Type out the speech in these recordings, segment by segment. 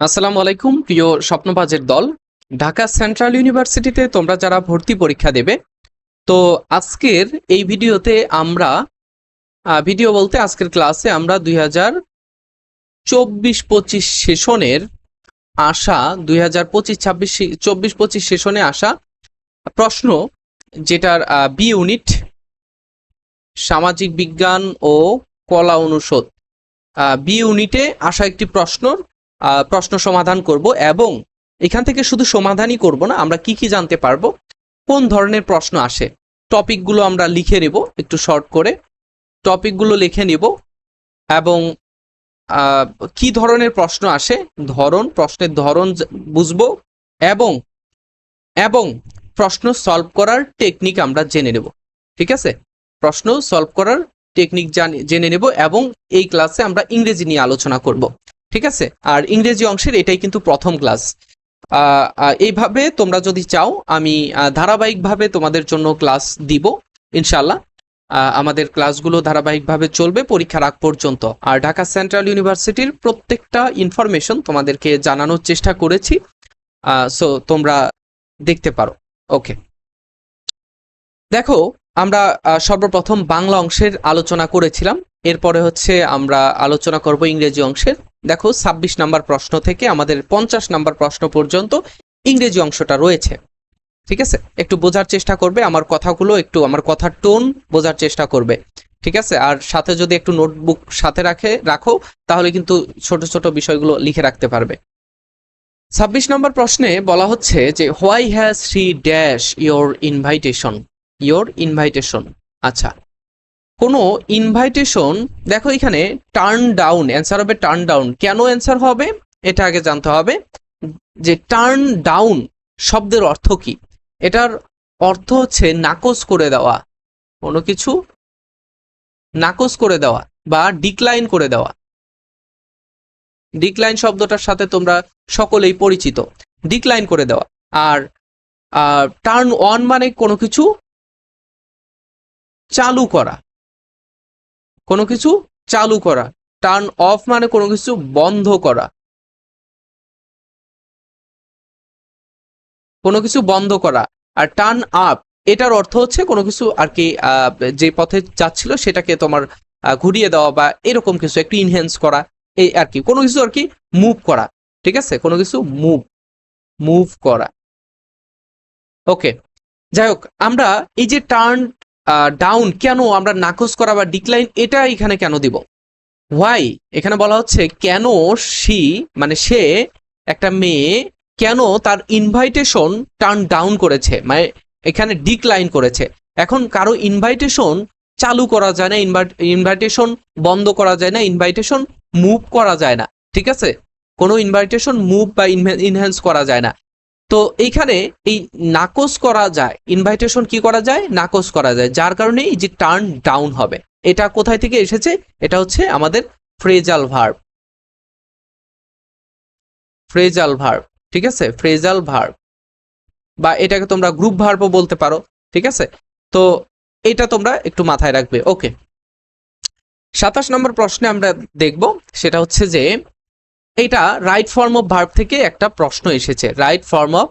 আসসালামু আলাইকুম প্রিয় স্বপ্নবাজের দল। ঢাকা সেন্ট্রাল ইউনিভার্সিটিতে তোমরা যারা ভর্তি পরীক্ষা দেবে, তো আজকের এই ভিডিওতে আমরা ভিডিও বলতে আজকের ক্লাসে আমরা 2024-25 সেশনের আসা 2025-26 সেশনে আসা প্রশ্ন, যেটার বি ইউনিট সামাজিক বিজ্ঞান ও কলা অনুষদ বি ইউনিটে আসা একটি প্রশ্ন সমাধান করব। এবং এখান থেকে শুধু সমাধানই করব না, আমরা কি কি জানতে পারবো, কোন ধরনের প্রশ্ন আসে, টপিকগুলো আমরা লিখে নেব, একটু শর্ট করে টপিকগুলো লিখে নেব এবং কি ধরনের প্রশ্ন আসে, প্রশ্নের ধরন বুঝবো এবং এবং প্রশ্ন সলভ করার টেকনিক আমরা জেনে নেব। ঠিক আছে, প্রশ্ন সলভ করার টেকনিক জেনে নেব এবং এই ক্লাসে আমরা ইংরেজি নিয়ে আলোচনা করব। ঠিক আছে, আর ইংরেজি অংশের এটাই কিন্তু প্রথম ক্লাস। এইভাবে তোমরা যদি চাও আমি ধারাবাহিকভাবে তোমাদের জন্য ক্লাস দিব ইনশাল্লাহ। আমাদের ক্লাসগুলো ধারাবাহিকভাবে চলবে পরীক্ষার আগ পর্যন্ত। আর ঢাকা সেন্ট্রাল ইউনিভার্সিটির প্রত্যেকটা ইনফরমেশন তোমাদেরকে জানানোর চেষ্টা করেছি, সো তোমরা দেখতে পারো। ওকে, দেখো আমরা সর্বপ্রথম বাংলা অংশের আলোচনা করেছিলাম, এরপরে হচ্ছে আমরা আলোচনা করব ইংরেজি অংশের। দেখো 26 নাম্বার প্রশ্ন থেকে আমাদের 50 নাম্বার প্রশ্ন পর্যন্ত ইংরেজি অংশটা রয়েছে। ঠিক আছে, একটু বোঝার চেষ্টা করবে, আমার কথাগুলো একটু, আমার কথার টোন বোঝার চেষ্টা করবে। ঠিক আছে, আর সাথে যদি একটু নোটবুক সাথে রাখো তাহলে কিন্তু ছোট ছোট বিষয়গুলো লিখে রাখতে পারবে। 26 নম্বর প্রশ্নে বলা হচ্ছে যে why has she dash your invitation. আচ্ছা, কোনো ইনভাইটেশন, দেখো এখানে টার্ন ডাউন, অ্যান্সার হবে টার্ন ডাউন। কেন অ্যান্সার হবে এটা আগে জানতে হবে, যে টার্ন ডাউন শব্দের অর্থ কি। এটার অর্থ হচ্ছে নাকচ করে দেওয়া, কোনো কিছু নাকচ করে দেওয়া বা ডিক্লাইন করে দেওয়া। ডিক্লাইন শব্দটার সাথে তোমরা সকলেই পরিচিত, ডিক্লাইন করে দেওয়া। আর টার্ন অন মানে কোনো কিছু চালু করা, কোনো কিছু চালু করা। টার্ন অফ মানে কোনো কিছু বন্ধ করা, কোনো কিছু বন্ধ করা। আর টার্ন আপ এটার অর্থ হচ্ছে কোনো কিছু আর কি, যে পথে যাচ্ছিল সেটাকে তোমার ঘুরিয়ে দেওয়া বা এরকম কিছু একটু ইনহ্যান্স করা, এই আর কি, কোনো কিছু আর কি মুভ করা। ঠিক আছে, কোনো কিছু মুভ করা। ওকে, যাই হোক, আমরা এই যে টার্ন ডাউন, কেন আমরা নাকচ করা বা ডিক্লাইন, এটা এখানে কেন দিব, হোয়াই এখানে বলা হচ্ছে কেন সি মানে সে, একটা মেয়ে কেন তার ইনভাইটেশন টার্ন ডাউন করেছে, মানে এখানে ডিক্লাইন করেছে। এখন কারো ইনভাইটেশন চালু করা যায় না, ইনভাইটেশন বন্ধ করা যায় না, ইনভাইটেশন মুভ করা যায় না। ঠিক আছে, কোনো ইনভাইটেশন মুভ বা ইনহ্যান্স করা যায় না। তো এইখানে এই নাকচ করা যায়, ইনভাইটেশন কি করা যায়, নাকচ করা যায়, যার কারণে এই যে টার্ন ডাউন হবে। এটা কোথায় থেকে এসেছে, এটা হচ্ছে আমাদের ফ্রেজাল ভার্ব। ঠিক আছে, ফ্রেজাল ভার্ব, বা এটাকে তোমরা গ্রুপ ভার্বও বলতে পারো। ঠিক আছে, তো এটা তোমরা একটু মাথায় রাখবে। ওকে, 27 নম্বর প্রশ্নে আমরা দেখব, সেটা হচ্ছে যে এটা রাইট ফর্ম অফ ভার্ব থেকে একটা প্রশ্ন এসেছে। রাইট ফর্ম অফ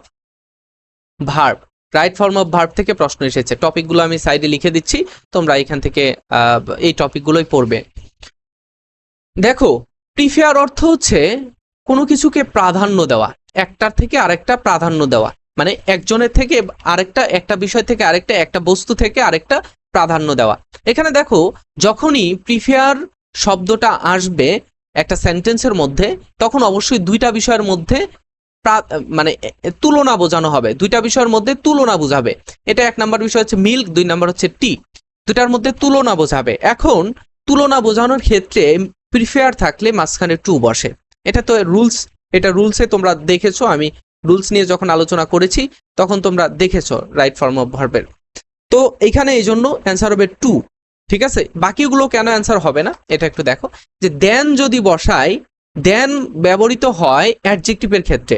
ভার্ব থেকে প্রশ্ন এসেছে। টপিকগুলো আমি সাইডে লিখে দিচ্ছি, তোমরা এখান থেকে এই টপিকগুলোই পড়বে। দেখো, প্রিফেয়ার অর্থ হচ্ছে কোনো কিছুকে প্রাধান্য দেওয়া, একটার থেকে আরেকটা প্রাধান্য দেওয়া, মানে একজনের থেকে আরেকটা, একটা বিষয় থেকে আরেকটা, একটা বস্তু থেকে আরেকটা প্রাধান্য দেওয়া। এখানে দেখো, যখনই প্রিফেয়ার শব্দটা আসবে একটা সেন্টেন্সের মধ্যে, তখন অবশ্যই দুইটা বিষয়ের মধ্যে মানে তুলনা বোঝানো হবে, দুইটা বিষয়ের মধ্যে তুলনা বোঝাবে। এটা এক নাম্বার বিষয় হচ্ছে মিল্ক, 2 নাম্বার হচ্ছে টি, দুটার মধ্যে তুলনা বোঝাবে। এখন তুলনা বোঝানোর ক্ষেত্রে প্রিফেয়ার থাকলে মাঝখানে টু বসে। এটা তো রুলস, এটা রুলসে তোমরা দেখেছো, আমি রুলস নিয়ে যখন আলোচনা করেছি তখন তোমরা দেখেছো রাইট ফর্ম অফ ভার্বের। তো এখানে এই জন্য অ্যান্সার হবে টু। ঠিক আছে, বাকিগুলো কেন অ্যান্সার হবে না এটা একটু দেখো, যে দেন যদি বসাই, দেন ব্যবহৃত হয় অ্যাডজেক্টিভের ক্ষেত্রে,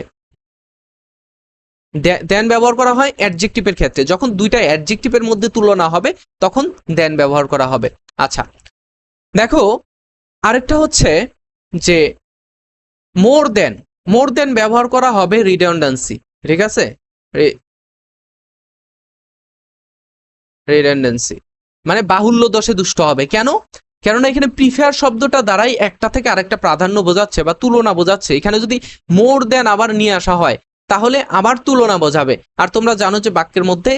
দেন ব্যবহার করা হয় অ্যাডজেক্টিভের ক্ষেত্রে, যখন দুইটা অ্যাডজেক্টিভের মধ্যে তুলনা হবে তখন দেন ব্যবহার করা হবে। আচ্ছা, দেখো আরেকটা হচ্ছে যে মোর দেন, মোর দেন ব্যবহার করা হবে রিডান্ডেন্সি, ঠিক আছে, রিডান্ডেন্সি মানে বাহুল্য দোষে দুষ্ট হবে। কেন? কেননা এখানে প্রিফেয়ার শব্দটা দ্বারাই একটা থেকে আরেকটা প্রাধান্য বোঝাচ্ছে বা তুলনা বোঝাচ্ছে। এখানে যদি মোর দেন আবার নিয়ে আসা হয় তাহলে আবার তুলনা বোঝাবে। আর তোমরা জানো যে বাক্যের মধ্যে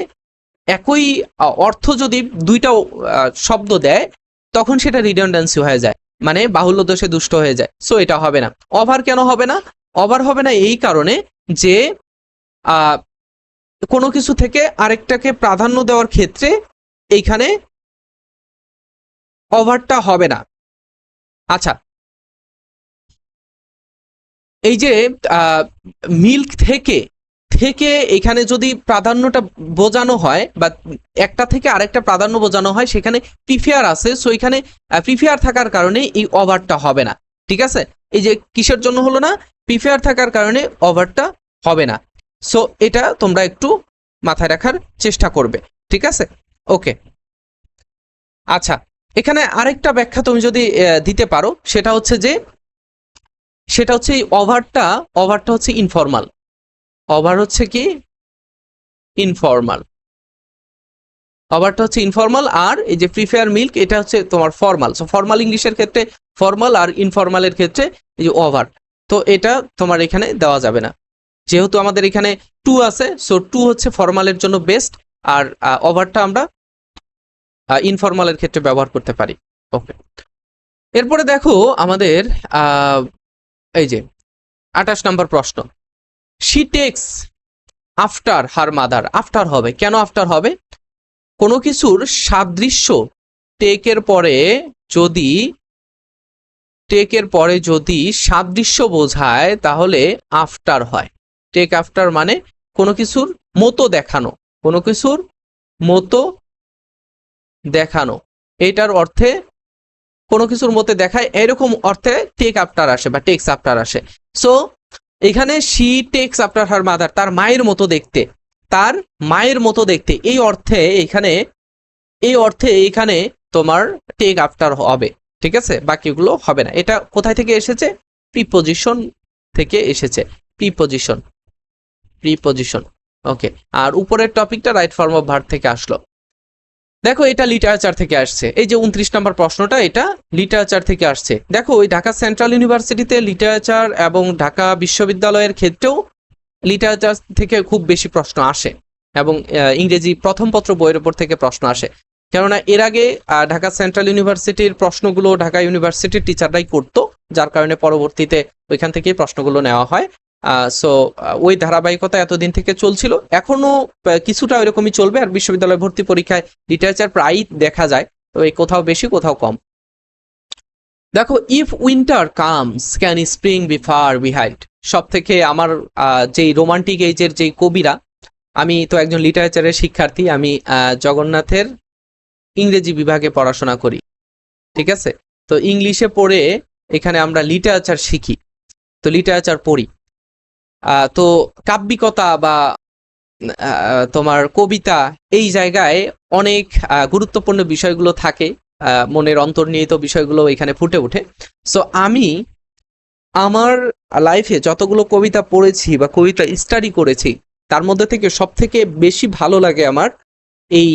একই অর্থ যদি দুইটা শব্দ দেয় তখন সেটা রিডান্ডেন্সি হয়ে যায়, মানে বাহুল্য দোষে দুষ্ট হয়ে যায়। সো এটা হবে না। ওভার কেন হবে না? ওভার হবে না এই কারণে যে কোনো কিছু থেকে আরেকটাকে প্রাধান্য দেওয়ার ক্ষেত্রে এইখানে ওভারটা হবে না। আচ্ছা, এই যে মিল্ক থেকে থেকে এখানে যদি প্রাধান্যটা বোঝানো হয় বা একটা থেকে আরেকটা প্রাধান্য বোঝানো হয় সেখানে প্রিফেয়ার আছে, সো এখানে প্রিফেয়ার থাকার কারণে এই ওভারটা হবে না, ঠিক আছে। এই যে কিসের জন্য হলো না? প্রিফেয়ার থাকার কারণে ওভারটা হবে না। সো এটা তোমরা একটু মাথায় রাখার চেষ্টা করবে, ঠিক আছে, ওকে। আচ্ছা, এখানে আরেকটা ব্যাখ্যা তুমি যদি দিতে পারো সেটা হচ্ছে যে এই ওভারটা হচ্ছে ইনফর্মাল। ওভার হচ্ছে কি? ইনফর্মাল। ওভারটা হচ্ছে ইনফর্মাল, আর এই যে প্রিফেয়ার মিল্ক এটা হচ্ছে তোমার ফর্মাল। সো ফর্মাল ইংলিশের ক্ষেত্রে ফর্মাল, আর ইনফর্মালের ক্ষেত্রে এই যে ওভার। তো এটা তোমার এখানে দেওয়া যাবে না, যেহেতু আমাদের এখানে টু আছে। সো টু হচ্ছে ফর্মালের জন্য বেস্ট, আর ওভারটা আমরা ইনফর্মালের ক্ষেত্রে ব্যবহার করতে পারি। ওকে, এরপরে দেখো আমাদের এই যে 28 নম্বর প্রশ্ন, she takes after her mother. After হবে কেন? আফটার হবে কোনো কিছুর সাদৃশ্য টেকের পরে যদি সাদৃশ্য বোঝায় তাহলে আফটার হয়। টেক আফটার মানে কোনো কিছুর মতো দেখানো, কোনো কিছুর মতো দেখানো, এটার অর্থে কোনো কিছুর মতে দেখায় এরকম অর্থে টেক আফটার আসে বা টেক্স আফটার আসে। সো এখানে she takes after her mother, তার মায়ের মতো দেখতে, তার মায়ের মতো দেখতে, এই অর্থে এখানে তোমার টেক আফটার হবে, ঠিক আছে, বাকিগুলো হবে না। এটা কোথায় থেকে এসেছে? প্রিপোজিশন থেকে এসেছে, প্রিপোজিশন। ওকে, আর উপরের টপিকটা রাইট ফর্ম অফ ভার্ব থেকে আসলো। দেখো এটা লিটারেচার থেকে আসছে। এই যে 29 নম্বর প্রশ্নটা, এটা লিটারেচার থেকে আসছে। দেখো ওই ঢাকা সেন্ট্রাল ইউনিভার্সিটিতে লিটারেচার এবং ঢাকা বিশ্ববিদ্যালয়ের ক্ষেত্রেও লিটারেচার থেকে খুব বেশি প্রশ্ন আসে, এবং ইংরেজি প্রথম পত্র বইয়ের উপর থেকে প্রশ্ন আসে। কেননা এর আগে ঢাকা সেন্ট্রাল ইউনিভার্সিটির প্রশ্নগুলো ঢাকা ইউনিভার্সিটির টিচাররাই করতো, যার কারণে পরবর্তীতে ওইখান থেকেই প্রশ্নগুলো নেওয়া হয়। সো ওই ধারাবাহিকতা এতদিন থেকে চলছিল, এখনো কিছুটা ওইরকমই চলবে। আর বিশ্ববিদ্যালয় ভর্তি পরীক্ষায় লিটারেচার প্রায়ই দেখা যায়, তো এই কোথাও বেশি কোথাও কম। দেখো, if winter comes can spring be far behind. সব থেকে আমার যেই রোমান্টিক এজের যেই কবিরা, আমি তো একজন লিটারেচারের শিক্ষার্থী, আমি জগন্নাথের ইংরেজি বিভাগে পড়াশোনা করি, ঠিক আছে। তো ইংলিশে পড়ে এখানে আমরা লিটারেচার শিখি, তো লিটারেচার পড়ি। তো কাব্যিকতা বা তোমার কবিতা, এই জায়গায় অনেক গুরুত্বপূর্ণ বিষয়গুলো থাকে, মনের অন্তর্নিহিত বিষয়গুলো এখানে ফুটে ওঠে। সো আমি আমার লাইফে যতগুলো কবিতা পড়েছি বা কবিতা স্টাডি করেছি, তার মধ্যে থেকে সব থেকে বেশি ভালো লাগে আমার এই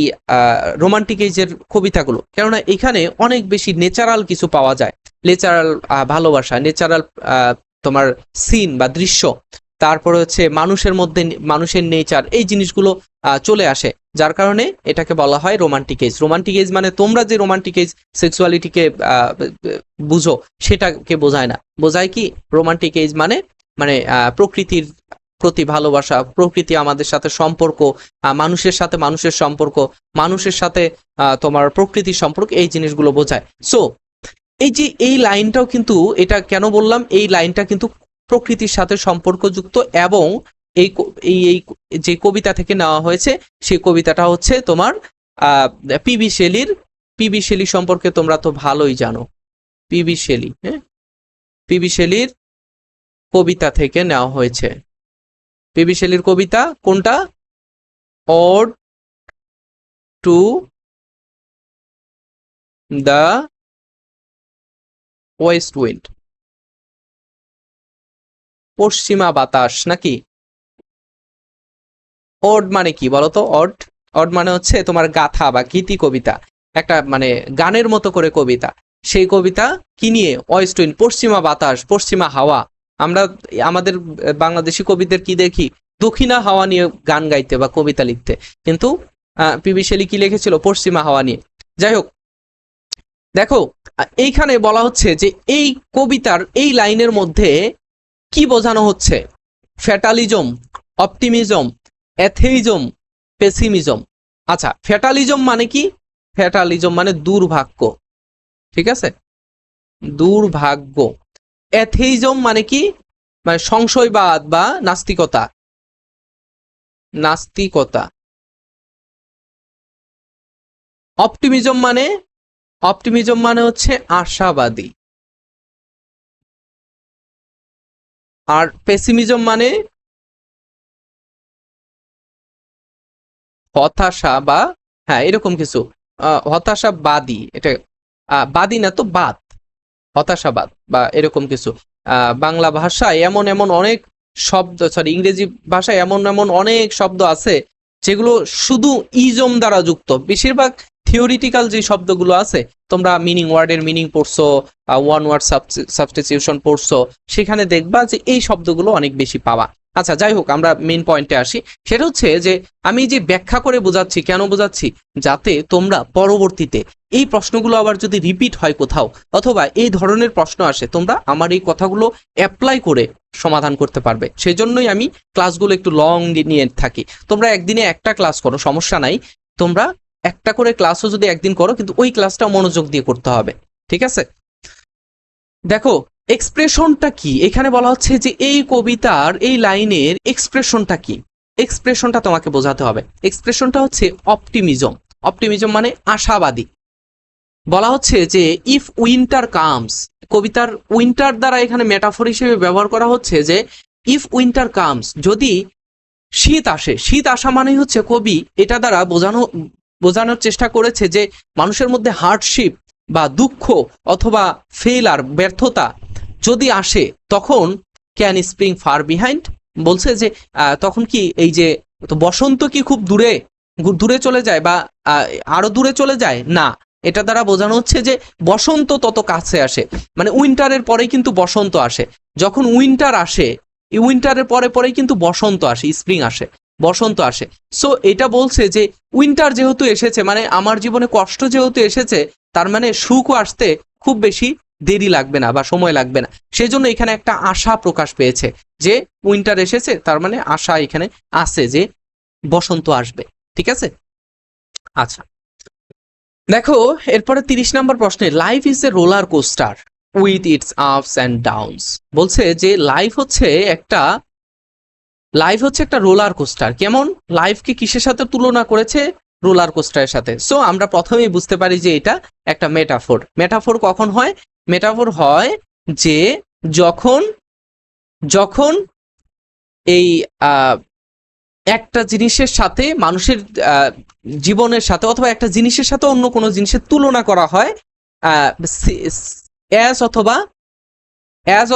রোমান্টিক এজের কবিতাগুলো। কেননা এখানে অনেক বেশি নেচারাল কিছু পাওয়া যায়, নেচারাল ভালোবাসা, নেচারাল তোমার সিন বা দৃশ্য, তারপরে হচ্ছে মানুষের মধ্যে মানুষের নেচার, এই জিনিসগুলো চলে আসে, যার কারণে এটাকে বলা হয় রোমান্টিক এজ। রোমান্টিক এজ মানে তোমরা যে রোমান্টিক এজ সেক্সুয়ালিটিকে বুঝো সেটাকে বোঝায় না, বোঝায় কি রোমান্টিক এজ মানে মানে প্রকৃতির প্রতি ভালোবাসা, প্রকৃতি আমাদের সাথে সম্পর্ক, মানুষের সাথে মানুষের সম্পর্ক, মানুষের সাথে তোমার প্রকৃতির সম্পর্ক, এই জিনিসগুলো বোঝায়। সো এই যে এই লাইনটাও কিন্তু, এটা কেন বললাম, এই লাইনটা কিন্তু প্রকৃতির সাথে সম্পর্কযুক্ত, এবং এই এই যে কবিতা থেকে নেওয়া হয়েছে সেই কবিতাটা হচ্ছে তোমার পিবি শেলির। পিবি শেলি সম্পর্কে তোমরা তো ভালোই জানো, পিবি শেলি, হ্যাঁ, পিবি শেলির কবিতা থেকে নেওয়া হয়েছে। পিবি শেলির কবিতা কোনটা? Ode to the west wind. পশ্চিমা বাতাস নাকি? অড মানে কি বলতো? অড অড মানে হচ্ছে তোমার গাথা বা গীতি কবিতা, একটা মানে গানের মতো করে কবিতা। সেই কবিতা কি নিয়ে? ওয়েস্ট উইন্ড, পশ্চিমা বাতাস, পশ্চিমা হাওয়া। আমরা আমাদের বাংলাদেশি কবিদের কি দেখি? দক্ষিণা হাওয়া নিয়ে গান গাইতে বা কবিতা লিখতে, কিন্তু পিবি শেলী কি লিখেছিল? পশ্চিমা হাওয়া নিয়ে। যাই হোক, দেখো এইখানে বলা হচ্ছে যে এই কবিতার এই লাইনের মধ্যে কি বোঝানো হচ্ছে? ফ্যাটালিজম, অপটিমিজম, অ্যাথেইজম, পেসিমিজম। আচ্ছা, ফ্যাটালিজম মানে কি? ফ্যাটালিজম মানে দুর্ভাগ্য, ঠিক আছে, দুর্ভাগ্য। অ্যাথেইজম মানে কি? মানে সংশয়বাদ বা নাস্তিকতা, নাস্তিকতা। অপটিমিজম মানে, অপটিমিজম মানে হচ্ছে আশাবাদী। আর পেসিমিজম মানে হতাশা বা, হ্যাঁ এরকম কিছু, হতাশাবাদী। এটা বাদী না তো, বাদ, হতাশাবাদ বা এরকম কিছু। বাংলা ভাষায় এমন এমন অনেক শব্দ, সরি ইংরেজি ভাষায় এমন এমন অনেক শব্দ আছে যেগুলো শুধু ইজম দ্বারা যুক্ত। বেশিরভাগ থিওরিটিক্যাল যে শব্দগুলো আছে, তোমরা মিনিং, ওয়ার্ডের মিনিং পড়ছো, ওয়ান ওয়ার্ড সাবস্টিটিউশন পড়ছো, সেখানে দেখবা যে এই শব্দগুলো অনেক বেশি পাওয়া। আচ্ছা যাই হোক, আমরা মেইন পয়েন্টে আসি। সেটা হচ্ছে যে আমি যে ব্যাখ্যা করে বোঝাচ্ছি, কেন বোঝাচ্ছি? যাতে তোমরা পরবর্তীতে এই প্রশ্নগুলো আবার যদি রিপিট হয় কোথাও, অথবা এই ধরনের প্রশ্ন আসে, তোমরা আমার এই কথাগুলো অ্যাপ্লাই করে সমাধান করতে পারবে। সেই জন্যই আমি ক্লাসগুলো একটু লং নিয়ে থাকি। তোমরা একদিনে একটা ক্লাস করো, সমস্যা নাই। তোমরা একটা করে ক্লাসও যদি একদিন করো, কিন্তু ওই ক্লাসটা মনোযোগ দিয়ে করতে হবে, ঠিক আছে? দেখো এক্সপ্রেশনটা কি, এখানে বলা হচ্ছে যে এই কবিতার এই লাইনের এক্সপ্রেশনটা কি? এক্সপ্রেশনটা তোমাকে বোঝাতে হবে। এক্সপ্রেশনটা হচ্ছে অপটিমিজম। অপটিমিজম মানে আশাবাদী। বলা হচ্ছে যে ইফ উইন্টার কামস, কবিতার উইন্টার দ্বারা এখানে মেটাফর হিসেবে ব্যবহার করা হচ্ছে যে ইফ উইন্টার কামস, যদি শীত আসে। শীত আসা মানে হচ্ছে কবি এটা দ্বারা বোঝানোর চেষ্টা করেছে যে মানুষের মধ্যে হার্ডশিপ বা দুঃখ অথবা ফেইলার, ব্যর্থতা যদি আসে, তখন ক্যান স্প্রিং ফার বিহাইন্ড। বলছে যে তখন কি এই যে বসন্ত কি খুব দূরে দূরে চলে যায় বা আরো দূরে চলে যায়? না, এটা দ্বারা বোঝানো হচ্ছে যে বসন্ত তত কাছে আসে। মানে উইন্টারের পরেই কিন্তু বসন্ত আসে। যখন উইন্টার আসে, এই উইন্টারের পরে পরেই কিন্তু বসন্ত আসে, স্প্রিং আসে, বসন্ত আসে। সো এটা বলছে যে উইন্টার যেহেতু এসেছে, মানে আমার জীবনে কষ্ট যেহেতু এসেছে, তার মানে সুখও আসতে খুব বেশি দেরি লাগবে না বা সময় লাগবে না। সেই জন্য এখানে একটা আশা প্রকাশ পেয়েছে যে উইন্টার এসেছে, তার মানে আশা এখানে আছে যে বসন্ত আসবে, ঠিক আছে? আচ্ছা দেখো এরপরে 30 নম্বর প্রশ্নে, life is a roller coaster with its ups and downs. বলছে যে লাইফ হচ্ছে একটা রোলার কোস্টার। কেমন? লাইফকে কিসের সাথে তুলনা করেছে? রোলার কোস্টারের সাথে। সো আমরা প্রথমেই বুঝতে পারি যে এটা একটা মেটাফোর। মেটাফোর কখন হয়? মেটাফোর হয় যে যখন যখন এই একটা জিনিসের সাথে মানুষের জীবনের সাথে, অথবা একটা জিনিসের সাথে অন্য কোনো জিনিসের তুলনা করা হয় অ্যাজ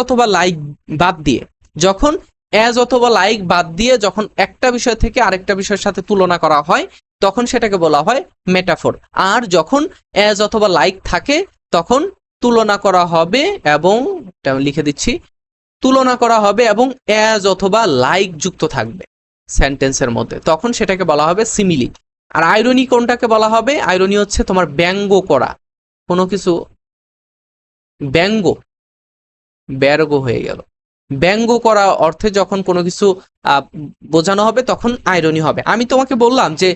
অথবা লাইক বাদ দিয়ে। যখন অ্যাজ অথবা লাইক বাদ দিয়ে যখন একটা বিষয় থেকে আরেকটা বিষয়ের সাথে তুলনা করা হয়, তখন সেটাকে বলা হয় মেটাফোর। আর যখন অ্যাজ অথবা লাইক থাকে, তখন তুলনা করা হবে, এবং এটা আমি লিখে দিচ্ছি, তুলনা করা হবে এবং অ্যাজ অথবা লাইক যুক্ত থাকবে সেন্টেন্সের মধ্যে, তখন সেটাকে বলা হবে সিমিলি। আর আইরনি কোনটাকে বলা হবে? আইরনি হচ্ছে তোমার ব্যঙ্গ করা কোনো কিছু, ব্যঙ্গ, ব্যর্গ হয়ে গেল, ব্যঙ্গ করা অর্থে যখন কোনো কিছু বোঝানো হবে, তখন আইরনি হবে। আমি তোমাকে বললাম যে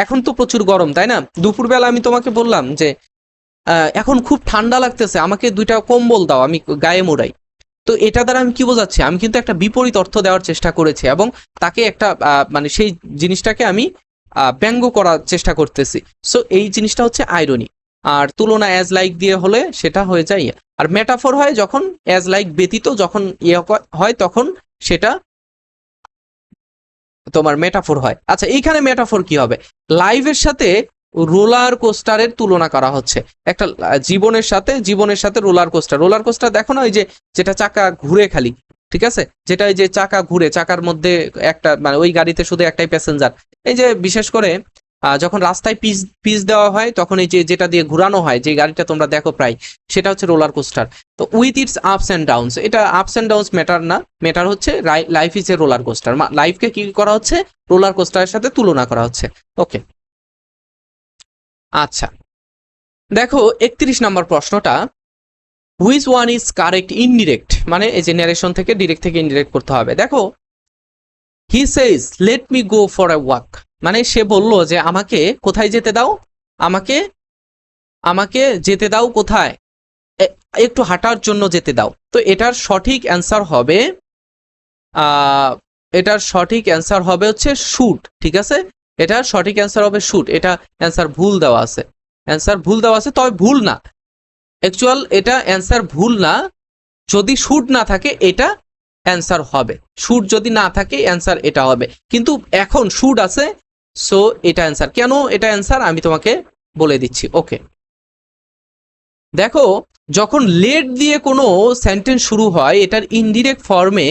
এখন তো প্রচুর গরম, তাই না? দুপুরবেলা আমি তোমাকে বললাম যে এখন খুব ঠান্ডা লাগতেছে, আমাকে 2টা কম্বল দাও, আমি গায়ে মোড়াই। তো এটা দ্বারা আমি কি বোঝাচ্ছি? আমি কিন্তু একটা বিপরীত অর্থ দেওয়ার চেষ্টা করেছি, এবং তাকে একটা মানে সেই জিনিসটাকে আমি ব্যঙ্গ করার চেষ্টা করতেছি। সো এই জিনিসটা হচ্ছে আইরনি। আর তুলনা অ্যাজ লাইক দিয়ে হলে সেটা হয়ে যায়। আর মেটাফোর হয় যখন অ্যাজ লাইক ব্যতীত যখন হয়, তখন সেটা তোমার মেটাফোর হয়। আচ্ছা এইখানে মেটাফোর কি হবে? লাইভের সাথে রোলার কোস্টারের তুলনা করা হচ্ছে। একটা জীবনের সাথে রোলার কোস্টার। রোলার কোস্টার দেখো না, ওই যে যেটা চাকা ঘুরে খালি, ঠিক আছে, যেটা এই যে চাকা ঘুরে, চাকার মধ্যে একটা মানে ওই গাড়িতে শুধু একটাই প্যাসেঞ্জার। এই যে বিশেষ করে যখন রাস্তায় পিচ পিচ দেওয়া হয় তখন এই যে যেটা দিয়ে ঘুরানো হয়, যে গাড়িটা তোমরা দেখো প্রায়, সেটা হচ্ছে রোলার কোস্টার। তো with its ups and downs, এটা আপস অ্যান্ড ডাউনস ম্যাটার না, ম্যাটার হচ্ছে life is a roller coaster. লাইফকে কি করা হচ্ছে, রোলার কোস্টারের সাথে তুলনা করা হচ্ছে। ওকে, আচ্ছা দেখো 31 নম্বর প্রশ্নটা, which one is correct indirect, মানে এই যে ন্যারেশন থেকে ডিরেক্ট থেকে ইনডিরেক্ট করতে হবে। দেখো he says let me go for a walk, মানে সে বলল যে আমাকে কোথায় যেতে দাও, আমাকে আমাকে যেতে দাও কোথায়, একটু হাঁটার জন্য যেতে দাও। তো এটার সঠিক অ্যান্সার হবে এটার সঠিক অ্যান্সার হবে হচ্ছে শুট, ঠিক আছে, এটার সঠিক অ্যান্সার হবে শুট। এটা অ্যান্সার ভুল দেওয়া আছে, অ্যান্সার ভুল দেওয়া আছে, তবে ভুল না, অ্যাকচুয়াল এটা অ্যান্সার ভুল না। যদি শুট না থাকে এটা অ্যান্সার হবে, শুট যদি না থাকে অ্যান্সার এটা হবে, কিন্তু এখন শুট আছে, সো এটা অ্যান্সার। কেন এটা অ্যান্সার আমি তোমাকে বলে দিচ্ছি। ওকে, দেখো যখন লেট দিয়ে কোনো সেন্টেন্স শুরু হয়, এটার ইনডিরেক্ট ফর্মে,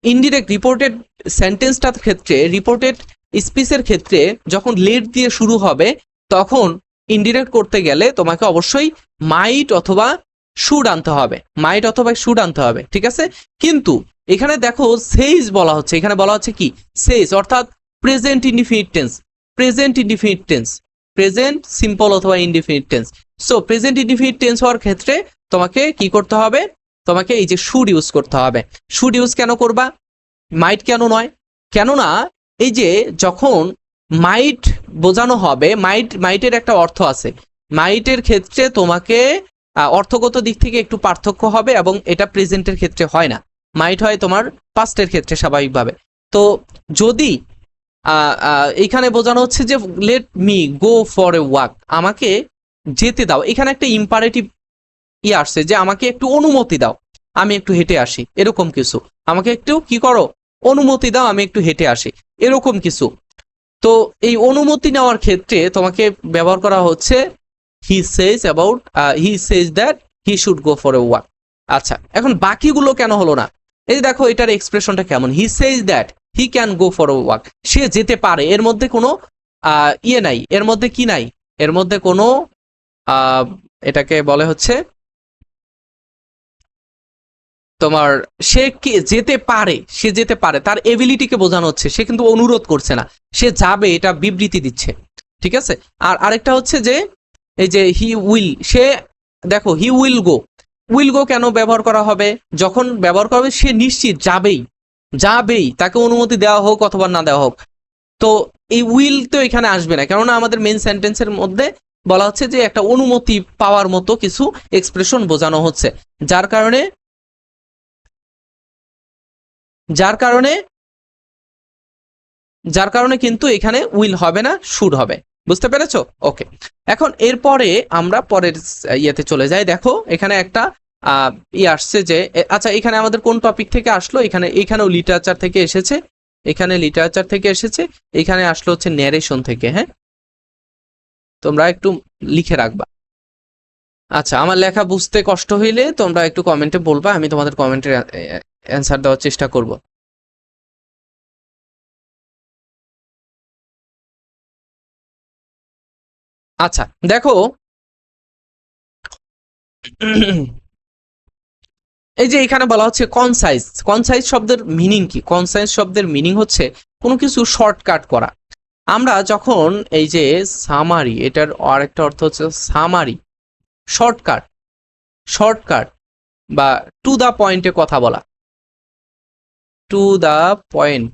ইনডিরেক্ট রিপোর্টেড সেন্টেন্সটার ক্ষেত্রে, রিপোর্টেড স্পিচের ক্ষেত্রে যখন লেট দিয়ে শুরু হবে, তখন ইনডিরেক্ট করতে গেলে তোমাকে অবশ্যই মাইট অথবা শুড আনতে হবে, মাইট অথবা শুড আনতে হবে, ঠিক আছে। কিন্তু এখানে দেখো সেইজ বলা হচ্ছে, এখানে বলা হচ্ছে কি সেইজ, অর্থাৎ present indefinite tense, present indefinite tense, present simple অথবা indefinite tense. So present indefinite tense হওয়ার ক্ষেত্রে তোমাকে কি করতে হবে, তোমাকে এই যে শুড ইউজ করতে হবে। শুড ইউজ কেন করবা, মাইট কেন নয়, কেননা এই যে যখন মাইট বোঝানো হবে, মাইটের একটা অর্থ আছে, মাইটের ক্ষেত্রে তোমাকে অর্থগত দিক থেকে একটু পার্থক্য হবে, এবং এটা প্রেজেন্টের ক্ষেত্রে হয় না, মাইট হয় তোমার পাস্টের ক্ষেত্রে স্বাভাবিকভাবে। তো যদি এখানে বোঝানো হচ্ছে যে late me go for a walk, আমাকে যেতে দাও, এখানে একটা ইম্পারেটিভ আসছে যে আমাকে একটু অনুমতি দাও, আমি একটু হেঁটে আসি, এরকম কিছু, আমাকে একটু কি করো, অনুমতি দাও, আমি একটু হেঁটে আসি, এরকম কিছু। তো এই অনুমতি নেওয়ার ক্ষেত্রে তোমাকে ব্যবহার করা হচ্ছে he says that he should go for a walk. আচ্ছা, এখন বাকিগুলো কেন হলো না, এই দেখো এটার এক্সপ্রেশনটা কেমন, he says that he can go for a walk, সে যেতে পারে, এর মধ্যে কোনো ইয়ে নাই, এর মধ্যে কি নাই, এর মধ্যে কোনো এটাকে বলে হচ্ছে তোমার, সে কি যেতে পারে, সে যেতে পারে, তার এবিলিটিকে বোঝানো হচ্ছে, সে কিন্তু অনুরোধ করছে না, সে যাবে এটা বিবৃতি দিচ্ছে, ঠিক আছে। আর আরেকটা হচ্ছে যে এই যে হি উইল, সে দেখো হি উইল গো কেন ব্যবহার করা হবে, যখন ব্যবহার করা হবে সে নিশ্চিত যাবেই, যাবেই, তাকে অনুমতি দেওয়া হোক অথবা না দেওয়া হোক। তো এই উইল তো এখানে আসবে না, কেননা আমাদের মেইন সেন্টেন্সের মধ্যে বলা হচ্ছে যে একটা অনুমতি পাওয়ার মতো কিছু এক্সপ্রেশন বোঝানো হচ্ছে, যার কারণে যার কারণে যার কারণে কিন্তু এখানে উইল হবে না, শুড হবে, বুঝতে পেরেছো। ওকে, এখন এরপরে আমরা পরের ইয়েতে চলে যাই। দেখো এখানে একটা আসছে যে আচ্ছা এখানে আমাদের কোন টপিক থেকে আসলো, এখানেও লিটারেচার থেকে এসেছে, এখানে লিটারেচার থেকে এসেছে, এখানে আসলো হচ্ছে ন্যারেশন থেকে। হ্যাঁ, তোমরা একটু লিখে রাখবা। আচ্ছা, আমার লেখা বুঝতে কষ্ট হইলে তোমরা একটু কমেন্টে বলবা, আমি তোমাদের কমেন্টের অ্যান্সার দেওয়ার চেষ্টা করব। আচ্ছা দেখো এই যে এখানে বলা হচ্ছে কনসাইজ, কনসাইজ শব্দের মিনিং কি, কনসাইজ শব্দের মিনিং হচ্ছে কোনো কিছু শর্টকাট করা। আমরা যখন এই যে সামারি, এটার আরেকটা অর্থ হচ্ছে সামারি, শর্টকাট, শর্টকাট বা টু দা পয়েন্টে কথা বলা, টু দা পয়েন্ট,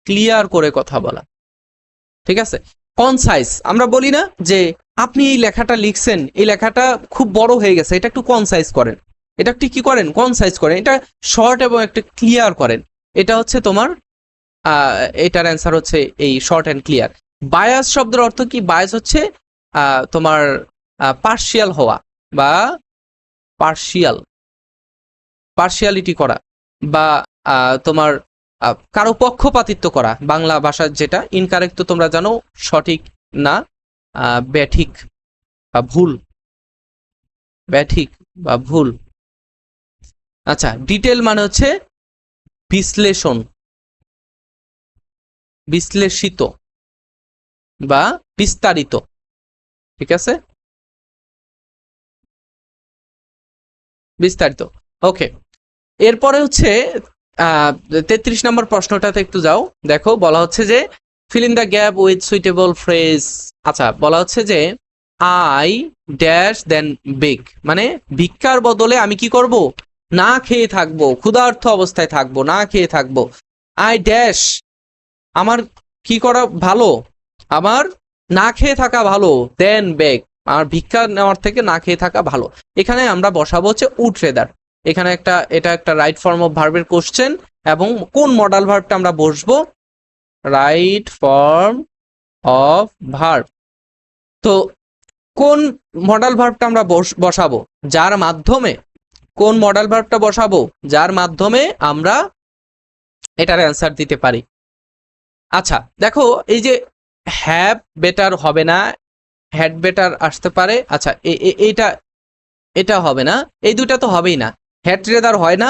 ক্লিয়ার করে কথা বলা, ঠিক আছে। কনসাইজ আমরা বলি না যে আপনি এই লেখাটা লিখছেন, এই লেখাটা খুব বড় হয়ে গেছে, এটা একটু কনসাইজ করেন, এটা একটু কি করেন, কনসাইজ করেন, এটা শর্ট এবং একটু ক্লিয়ার করেন, এটা হচ্ছে তোমার এটার অ্যান্সার হচ্ছে এই শর্ট অ্যান্ড ক্লিয়ার। বায়াস শব্দের অর্থ কি, বায়াস হচ্ছে তোমার পার্শিয়াল হওয়া বা পার্শিয়াল, পার্শিয়ালিটি করা, বা তোমার কারো পক্ষপাতিত্ব করা, বাংলা ভাষার যেটা ইনকারেক্ট তো তোমরা জানো, সঠিক না, ব্যাঠিক বা ভুল, ব্যাঠিক বা ভুল, আচ্ছা, ডিটেল মানে হচ্ছে বিশ্লেষণ, বিশ্লেষিত বা বিস্তারিত। ঠিক আছে, বিস্তারিত। ওকে, এরপরে হচ্ছে 33 নম্বর প্রশ্নটাতে একটু যাও। দেখো বলা হচ্ছে যে fill in the gap with suitable phrase. আচ্ছা, বলা হচ্ছে যে আই ড্যাশ দেন বেক, মানে ভিক্ষার বদলে আমি কি করব, না খেয়ে থাকবো, ক্ষুধার্ত অবস্থায় থাকবো, না খেয়ে থাকবো। আই ড্যাশ, আমার কি করা ভালো, আমার না খেয়ে থাকা ভালো, দেন বেক, আমার ভিক্ষা নেওয়ার থেকে না খেয়ে থাকা ভালো। এখানে আমরা বসাবো হচ্ছে উড রেদার। এখানে এটা একটা রাইট ফর্ম অফ ভার্বের কোশ্চেন, এবং কোন মডাল ভার্বটা আমরা বসবো, রাইট ফর্ম অফ ভার্ব। তো কোন মডাল ভার্বটা আমরা বসাবো, যার মাধ্যমে, কোন মডাল ভার্বটা বসাবো যার মাধ্যমে আমরা এটার অ্যান্সার দিতে পারি। আচ্ছা দেখো, এই যে হ্যাভ বেটার হবে না, হ্যাড বেটার আসতে পারে। আচ্ছা, এইটা এটা হবে না, এই দুটা তো হবেই না। হ্যাড রেদার হয় না,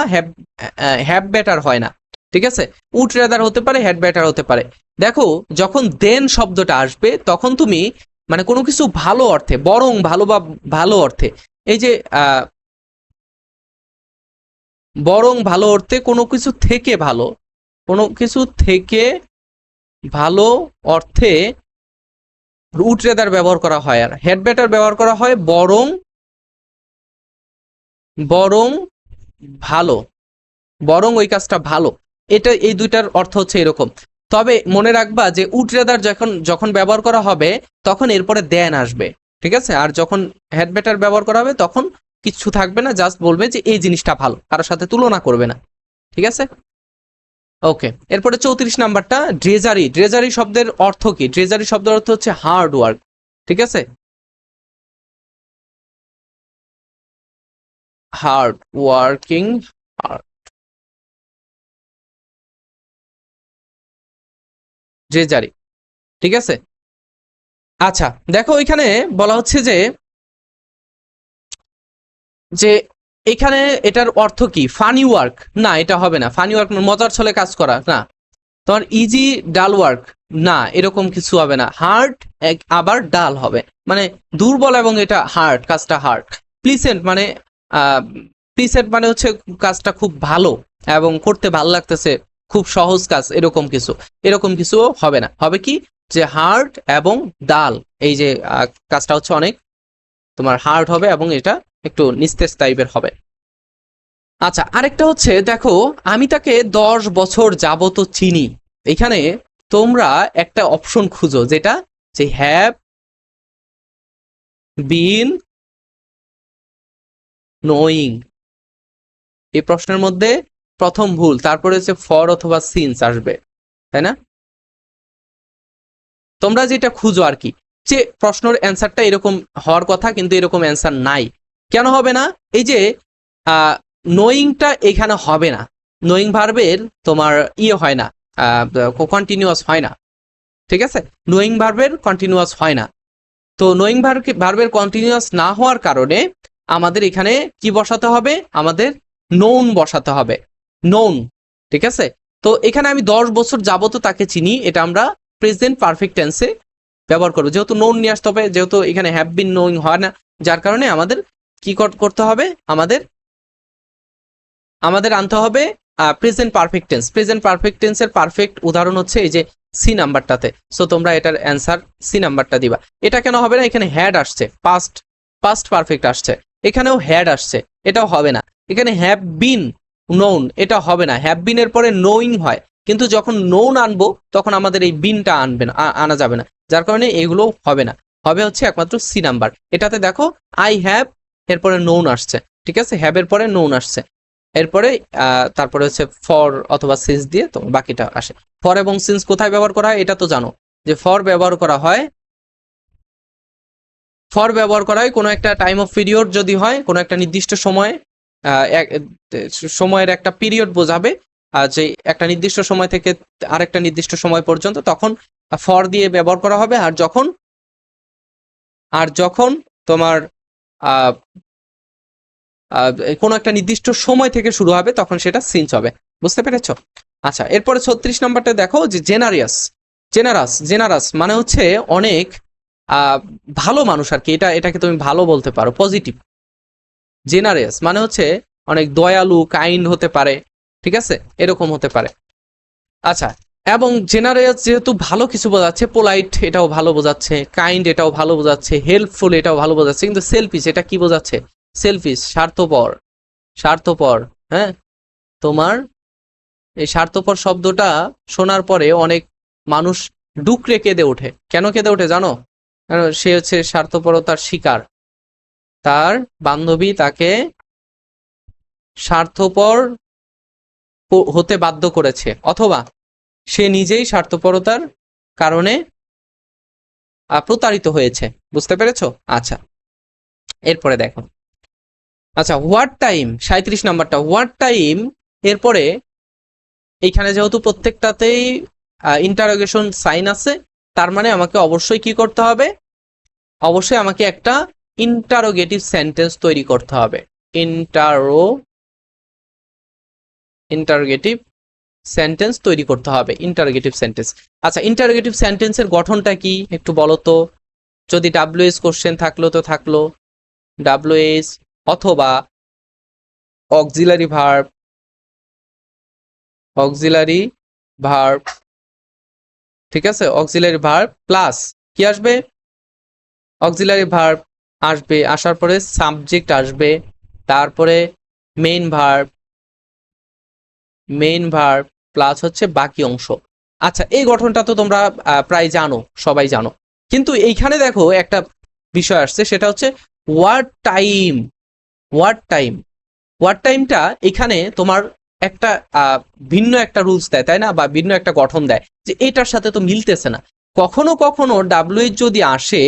হ্যাভ বেটার হয় না। ঠিক আছে, উড রেদার হতে পারে, হ্যাড বেটার হতে পারে। দেখো যখন দেন শব্দটা আসবে তখন তুমি মানে কোনো কিছু ভালো অর্থে, বরং ভালো বা ভালো অর্থে, এই যে বরং ভালো অর্থে, কোনো কিছু থেকে ভালো, কোনো কিছু থেকে ভালো অর্থে উড রেদার ব্যবহার করা হয়, আর হ্যাড বেটার ব্যবহার করা হয় বরং, বরং ভালো, বরং ওই কাজটা ভালো। এটা এই দুইটার অর্থ হচ্ছে এরকম। তবে মনে রাখবা যে উড রেদার যখন যখন ব্যবহার করা হবে তখন এরপরে দেন আসবে। ঠিক আছে, আর যখন হ্যাড বেটার ব্যবহার করা হবে তখন কিছু থাকবে না, জাস্ট বলবে যে এই জিনিসটা ভালো, কারোর সাথে তুলনা করবে না। ঠিক আছে, ওকে। এরপরে 34 নাম্বারটা ড্রেজারি। ড্রেজারি শব্দের অর্থ কি? ড্রেজারি শব্দের অর্থ হচ্ছে হার্ড ওয়ার্ক। ঠিক আছে, হার্ড ওয়ার্কিং, ড্রেজারি। ঠিক আছে, আচ্ছা দেখো এখানে বলা হচ্ছে যে যে এখানে এটার অর্থ কি? ফানি ওয়ার্ক না, এটা হবে না। ফানি ওয়ার্ক মজার ছলে কাজ করা না। তোমার ইজি ডাল ওয়ার্ক না, এরকম কিছু হবে না। হার্ড আবার ডাল হবে, মানে দুর্বল এবং এটা হার্ড, কাজটা হার্ড। প্লিসেন্ট মানে প্লিসেন্ট মানে হচ্ছে কাজটা খুব ভালো এবং করতে ভালো লাগতেছে, খুব সহজ কাজ, এরকম কিছু, এরকম কিছু হবে না। হবে কি, যে হার্ড এবং ডাল, এই যে কাজটা হচ্ছে অনেক তোমার হার্ড হবে এবং এটা একটু নিস্তেজ টাইপের হবে। আচ্ছা, আরেকটা হচ্ছে দেখো, আমি তাকে 10 বছর যাবত চিনি। এখানে তোমরা একটা অপশন খুঁজো যেটা যে হ্যাভ বিন নোয়িং। এই প্রশ্নের মধ্যে প্রথম ভুল, তারপরে হচ্ছে ফর অথবা সিন্স আসবে, তাই না? তোমরা যেটা খুঁজো আর কি, যে প্রশ্নের অ্যান্সারটা এরকম হওয়ার কথা কিন্তু এরকম অ্যান্সার নাই। কেন হবে না? এই যে নোয়িংটা এখানে হবে না, নোয়িং ভার্বের তোমার ইয়ে হয় না, কন্টিনিউয়াস হয় না। ঠিক আছে, নোয়িং ভার্বের কন্টিনিউয়াস হয় না। তো নোয়িং ভার্বের কন্টিনিউয়াস না হওয়ার কারণে আমাদের এখানে কি বসাতে হবে? আমাদের নোন বসাতে হবে, নোন। ঠিক আছে, তো এখানে আমি 10 বছর যাবত তাকে চিনি, এটা আমরা প্রেজেন্ট পারফেক্ট টেন্সে ব্যবহার করবো, যেহেতু নোন নিয়ে আসতে হবে, যেহেতু এখানে হ্যাভ বিন নোয়িং হয় না, যার কারণে আমাদের কি করতে হবে, আমাদের আমাদের আনতে হবে present perfect tense. Present perfect টেন্সের পারফেক্ট উদাহরণ হচ্ছে এই যে সি নাম্বারটাতে। সো তোমরা এটার অ্যান্সার সি নাম্বারটা দিবা। এটা কেন হবে না? এখানে হ্যাড আসছে, পাস্ট পাস্ট পারফেক্ট আসছে, এখানেও হ্যাড আসছে, এটাও হবে না। এখানে হ্যাভ বিন নোন, এটা হবে না। হ্যাভ বিন এর পরে নোইং হয়, কিন্তু যখন নোন আনবো তখন আমাদের এই বিনটা আনবে না, আনা যাবে না, যার কারণে এগুলো হবে না। হবে হচ্ছে একমাত্র সি নাম্বার। এটাতে দেখো আই হ্যাভ এরপরে নোন আসছে। ঠিক আছে, হ্যাভ এর পরে নোন আসছে, এরপরে তারপরে হচ্ছে ফর অথবা সিন্স দিয়ে তো বাকিটা আসে। ফর এবং সিন্স কোথায় ব্যবহার করা হয় এটা তো জানো, যে ফর ব্যবহার করা হয়, ফর ব্যবহার করা হয় কোনো একটা টাইম অফ পিরিয়ড যদি হয়, কোনো একটা নির্দিষ্ট সময়ে, সময়ের একটা পিরিয়ড বোঝাবে, যে একটা নির্দিষ্ট সময় থেকে আরেকটা নির্দিষ্ট সময় পর্যন্ত, তখন ফর দিয়ে ব্যবহার করা হবে। আর যখন তোমার কোনো একটা নির্দিষ্ট সময় থেকে শুরু হবে, তখন সেটা সিন্স হবে। বুঝতে পেরেছ? আচ্ছা, এরপরে 36 নম্বরটা দেখো যে জেনারাস মানে হচ্ছে অনেক ভালো মানুষ আর কি, এটাকে তুমি ভালো বলতে পারো, পজিটিভ। জেনারিয়াস মানে হচ্ছে অনেক দয়ালু, কাইন্ড হতে পারে, ঠিক আছে, এরকম হতে পারে। আচ্ছা, এবং জেনারিয়াস যেহেতু ভালো কিছু বোঝাচ্ছে, পোলাইট এটাও ভালো বোঝাচ্ছে, কাইন্ড এটাও ভালো বোঝাচ্ছে, হেল্পফুল এটাও ভালো বোঝাচ্ছে, কিন্তু সেলফিশ এটা কি বোঝাচ্ছে? সেলফিশ, স্বার্থপর। হ্যাঁ, তোমার এই স্বার্থপর শব্দটা শোনার পরে অনেক মানুষ ডুকরে কেঁদে ওঠে। কেন কেঁদে ওঠে জানো? কারণ সে হচ্ছে স্বার্থপরতার শিকার, তার বান্ধবী তাকে স্বার্থপর হতে বাধ্য করেছে, অথবা সে নিজেই স্বার্থপরতার কারণে প্রতারিত হয়েছে। বুঝতে পেরেছো? আচ্ছা, এরপরে দেখো। আচ্ছা, হোয়াট টাইম, 37 নাম্বারটা, হোয়াট টাইম। এরপরে এইখানে যেহেতু প্রত্যেকটাতেই ইন্টারোগেশন সাইন আছে, তার মানে আমাকে অবশ্যই কি করতে হবে? অবশ্যই আমাকে একটা ইন্টারোগেটিভ সেন্টেন্স তৈরি করতে হবে। ইন্টারোগেটিভ সেন্টেন্স তৈরি করতে হবে, ইন্টারোগেটিভ সেন্টেন্স। আচ্ছা, ইন্টারোগেটিভ সেন্টেন্সের গঠনটা কি একটু বলো তো? যদি ডাব্লিউএস কোশ্চেন থাকলো তো থাকলো ডাব্লিউএস, অথবা অক্সিলারি ভার্ব, ঠিক আছে, অক্সিলারি ভার্ব প্লাস কি আসবে? অক্সিলারি ভার্ব আসবে, আসার পরে সাবজেক্ট আসবে, তারপরে মেইন ভার্ব প্লাস হচ্ছে বাকি অংশ। আচ্ছা, এই গঠনটা তো তোমরা প্রায় জানো, সবাই জানো, কিন্তু এইখানে দেখো একটা বিষয় আসছে, সেটা হচ্ছে ওয়ার্ড টাইমটা এখানে তোমার একটা ভিন্ন একটা রুলস দেয়, তাই না, বা ভিন্ন একটা গঠন দেয়, যে এটার সাথে তো মিলতেছে না। কখনো কখনো ডাব্লিউএস যদি আসে,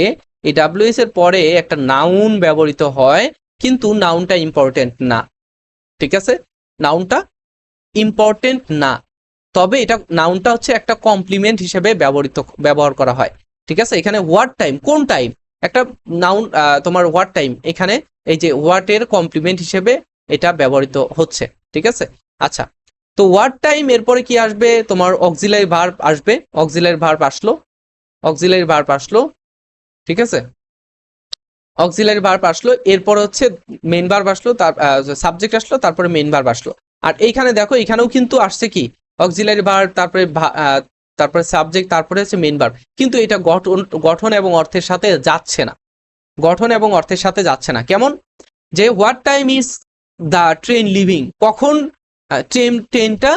এই ডাব্লিউএস এর পরে একটা নাউন ব্যবহৃত হয়, কিন্তু নাউনটা ইম্পর্টেন্ট না, ঠিক আছে, নাউনটা ইম্পর্টেন্ট না, তবে এটা নাউনটা হচ্ছে একটা কমপ্লিমেন্ট হিসেবে ব্যবহার করা হয়, ঠিক আছে। এখানে হোয়াট টাইম, কোন টাইম, একটা নাউন, তোমার হোয়াট টাইম, এখানে এই যে হোয়াট এর কমপ্লিমেন্ট হিসেবে এটা ব্যবহৃত হচ্ছে, ঠিক আছে। আচ্ছা, তো হোয়াট টাইম এরপরে কি আসবে? তোমার অক্সিলারি ভার্ব আসবে, অক্সিলারি ভার্ব আসলো, ঠিক আছে, অক্সিলারি ভার্ব আসলো, এরপর হচ্ছে মেইন ভার্ব আসলো, তার সাবজেক্ট আসলো, তারপরে মেইন ভার্ব আসলো। আর এইখানে দেখো, এখানেও কিন্তু আসছে কি? অক্সিলারি ভার্ব, তারপরে সাবজেক্ট, তারপরে হচ্ছে মেইন ভার্ব, কিন্তু এটা গঠন এবং অর্থের সাথে যাচ্ছে না। কেমন? যে what time is the train living, কখন ট্রেনটা,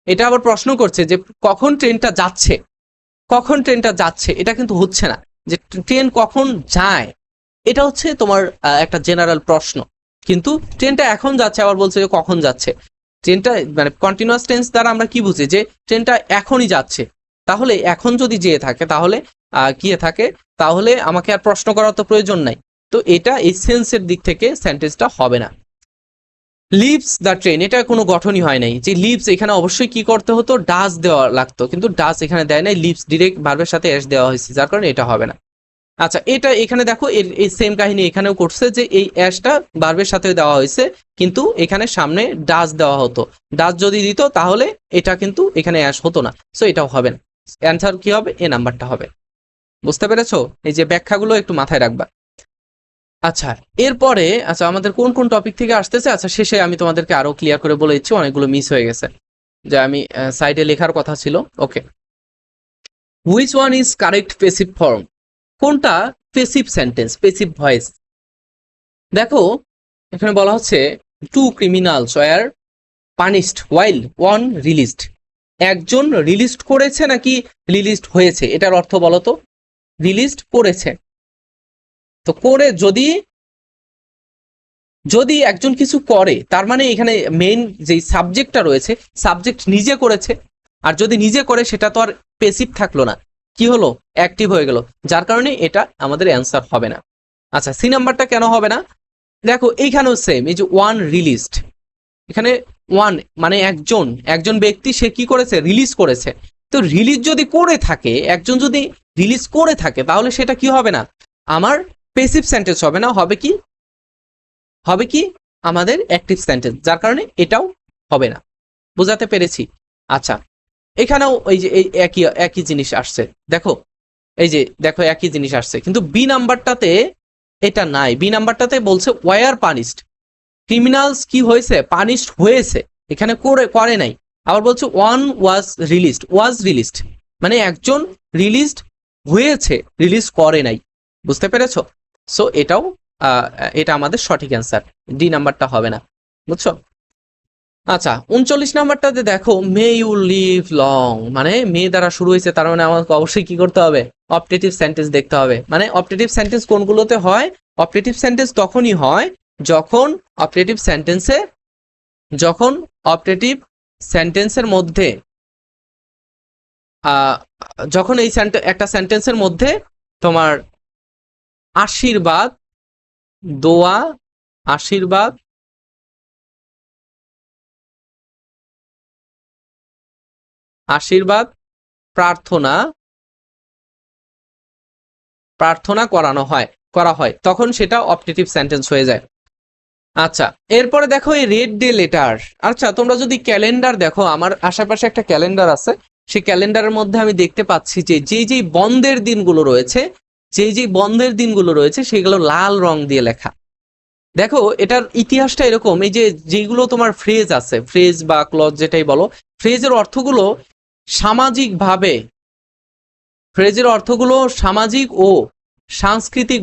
এটা আবার প্রশ্ন করছে যে কখন ট্রেনটা যাচ্ছে, এটা কিন্তু হচ্ছে না, যে ট্রেন কখন যায়, এটা হচ্ছে তোমার একটা জেনারেল প্রশ্ন, কিন্তু ট্রেনটা এখন যাচ্ছে, আবার বলছে যে কখন যাচ্ছে। ট্রেনটা মানে কন্টিনিউয়াস টেন্স দ্বারা আমরা কি বুঝি? যে ট্রেনটা এখনই যাচ্ছে, তাহলে এখন যদি যেয়ে থাকে, তাহলে গিয়ে থাকে, তাহলে আমাকে আর প্রশ্ন করার তো প্রয়োজন নাই। তো এটা এই সেন্সের দিক থেকে সেন্টেন্সটা হবে না। লিভস দ্য ট্রেন, এটা কোনো গঠনই হয় নাই। যে লিভস, এখানে অবশ্যই কি করতে হতো? ডাজ দেওয়া লাগতো, কিন্তু ডাজ এখানে দেয় নাই, লিভস ডিরেক্ট ভার্বের সাথে এস দেওয়া হয়েছে, যার কারণে এটা হবে না। আচ্ছা, এটা এখানে দেখো, এই সেম কাহিনী এখানেও করছে, যে এই অ্যাশটা ভার্বের সাথে দেওয়া হয়েছে, কিন্তু এখানে সামনে ডাজ দেওয়া হতো, ডাজ যদি দিত তাহলে এটা কিন্তু এখানে অ্যাশ হতো না, সো এটাও হবে না। অ্যান্সার কি হবে? এ নাম্বারটা হবে। বুঝতে পেরেছো? এই যে ব্যাখ্যাগুলো একটু মাথায় রাখবা। আচ্ছা, এরপরে আচ্ছা আমাদের কোন কোন টপিক থেকে আসতেছে, আচ্ছা শেষে আমি তোমাদেরকে আরো ক্লিয়ার করে বলে দিচ্ছি, অনেকগুলো মিস হয়ে গেছে, যে আমি সাইডে লেখার কথা ছিল। Okay, which one is correct passive form, কোনটা পেসিভ সেন্টেন্স, পেসিভ ভয়েস? দেখো, এখানে বলা হচ্ছে two criminals were punished while one released, একজন রিলিজড করেছে নাকি রিলিজড হয়েছে, এটার অর্থ বলো তো? রিলিজড করেছে। তো করে যদি একজন কিছু করে, তার মানে এখানে মেইন যে সাবজেক্টটা রয়েছে, সাবজেক্ট নিজে করেছে, আর যদি নিজে করে সেটা তো আর পেসিভ থাকলো না, কি হলো? অ্যাক্টিভ হয়ে গেল, যার কারণে এটা আমাদের অ্যান্সার হবে না। আচ্ছা, সি নাম্বারটা কেন হবে না? দেখো, এইখানেও সেম, এই যে ওয়ান রিলিজড, এখানে ওয়ান মানে একজন ব্যক্তি, সে কি করেছে? রিলিজ করেছে। তো রিলিজ যদি করে থাকে, একজন যদি রিলিজ করে থাকে, তাহলে সেটা কি হবে না? আমার পেসিভ সেন্টেন্স হবে না, হবে কি? আমাদের অ্যাক্টিভ সেন্টেন্স, যার কারণে এটাও হবে না। বোঝাতে পেরেছি? আচ্ছা, এখানেও ওই যে এই একই একই জিনিস আসছে, দেখো এই যে দেখো একই জিনিস আসছে, কিন্তু বি নাম্বারটাতে এটা নাই। বি নাম্বারটাতে বলছে ওয়ার পানিশড, ক্রিমিনালস কি হয়েছে, পানিশড হয়েছে, এখানে করে নাই। আবার বলছে ওয়ান ওয়াজ রিলিজড, মানে একজন রিলিজড হয়েছে, রিলিজ করে নাই। বুঝতে পেরেছো? সো এটাও এটা আমাদের সঠিক অ্যান্সার, ডি নাম্বারটা হবে না। বুঝছো? আচ্ছা, 39 নাম্বারটাতে দেখো মে ইউ লিভ লং, মানে মে দ্বারা শুরু হয়েছে, তার মানে আমাকে অবশ্যই কি করতে হবে, অপটেটিভ সেন্টেন্স দেখতে হবে। মানে অপটেটিভ সেন্টেন্স কোনগুলোতে হয়? অপটেটিভ সেন্টেন্স তখনই হয় যখন অপটেটিভ সেন্টেন্সের মধ্যে যখন এই একটা সেন্টেন্সের মধ্যে তোমার আশীর্বাদ, দোয়া, আশীর্বাদ, প্রার্থনা করা হয়, তখন সেটা অপটেটিভ সেন্টেন্স হয়ে যায়। আচ্ছা, এরপরে দেখো এই রেড ডে লেটার। আচ্ছা, তোমরা যদি ক্যালেন্ডার দেখো, আমার আশেপাশে একটা ক্যালেন্ডার আছে, সেই ক্যালেন্ডারের মধ্যে আমি দেখতে পাচ্ছি যে যেই বন্ধের দিনগুলো রয়েছে সেগুলো লাল রং দিয়ে লেখা। দেখো এটার ইতিহাসটা এরকম, এই যে যেগুলো তোমার ফ্রেজ আছে, ফ্রেজ বা ক্লজ যেটাই বলো, ফ্রেজের অর্থগুলো সামাজিক ও সাংস্কৃতিক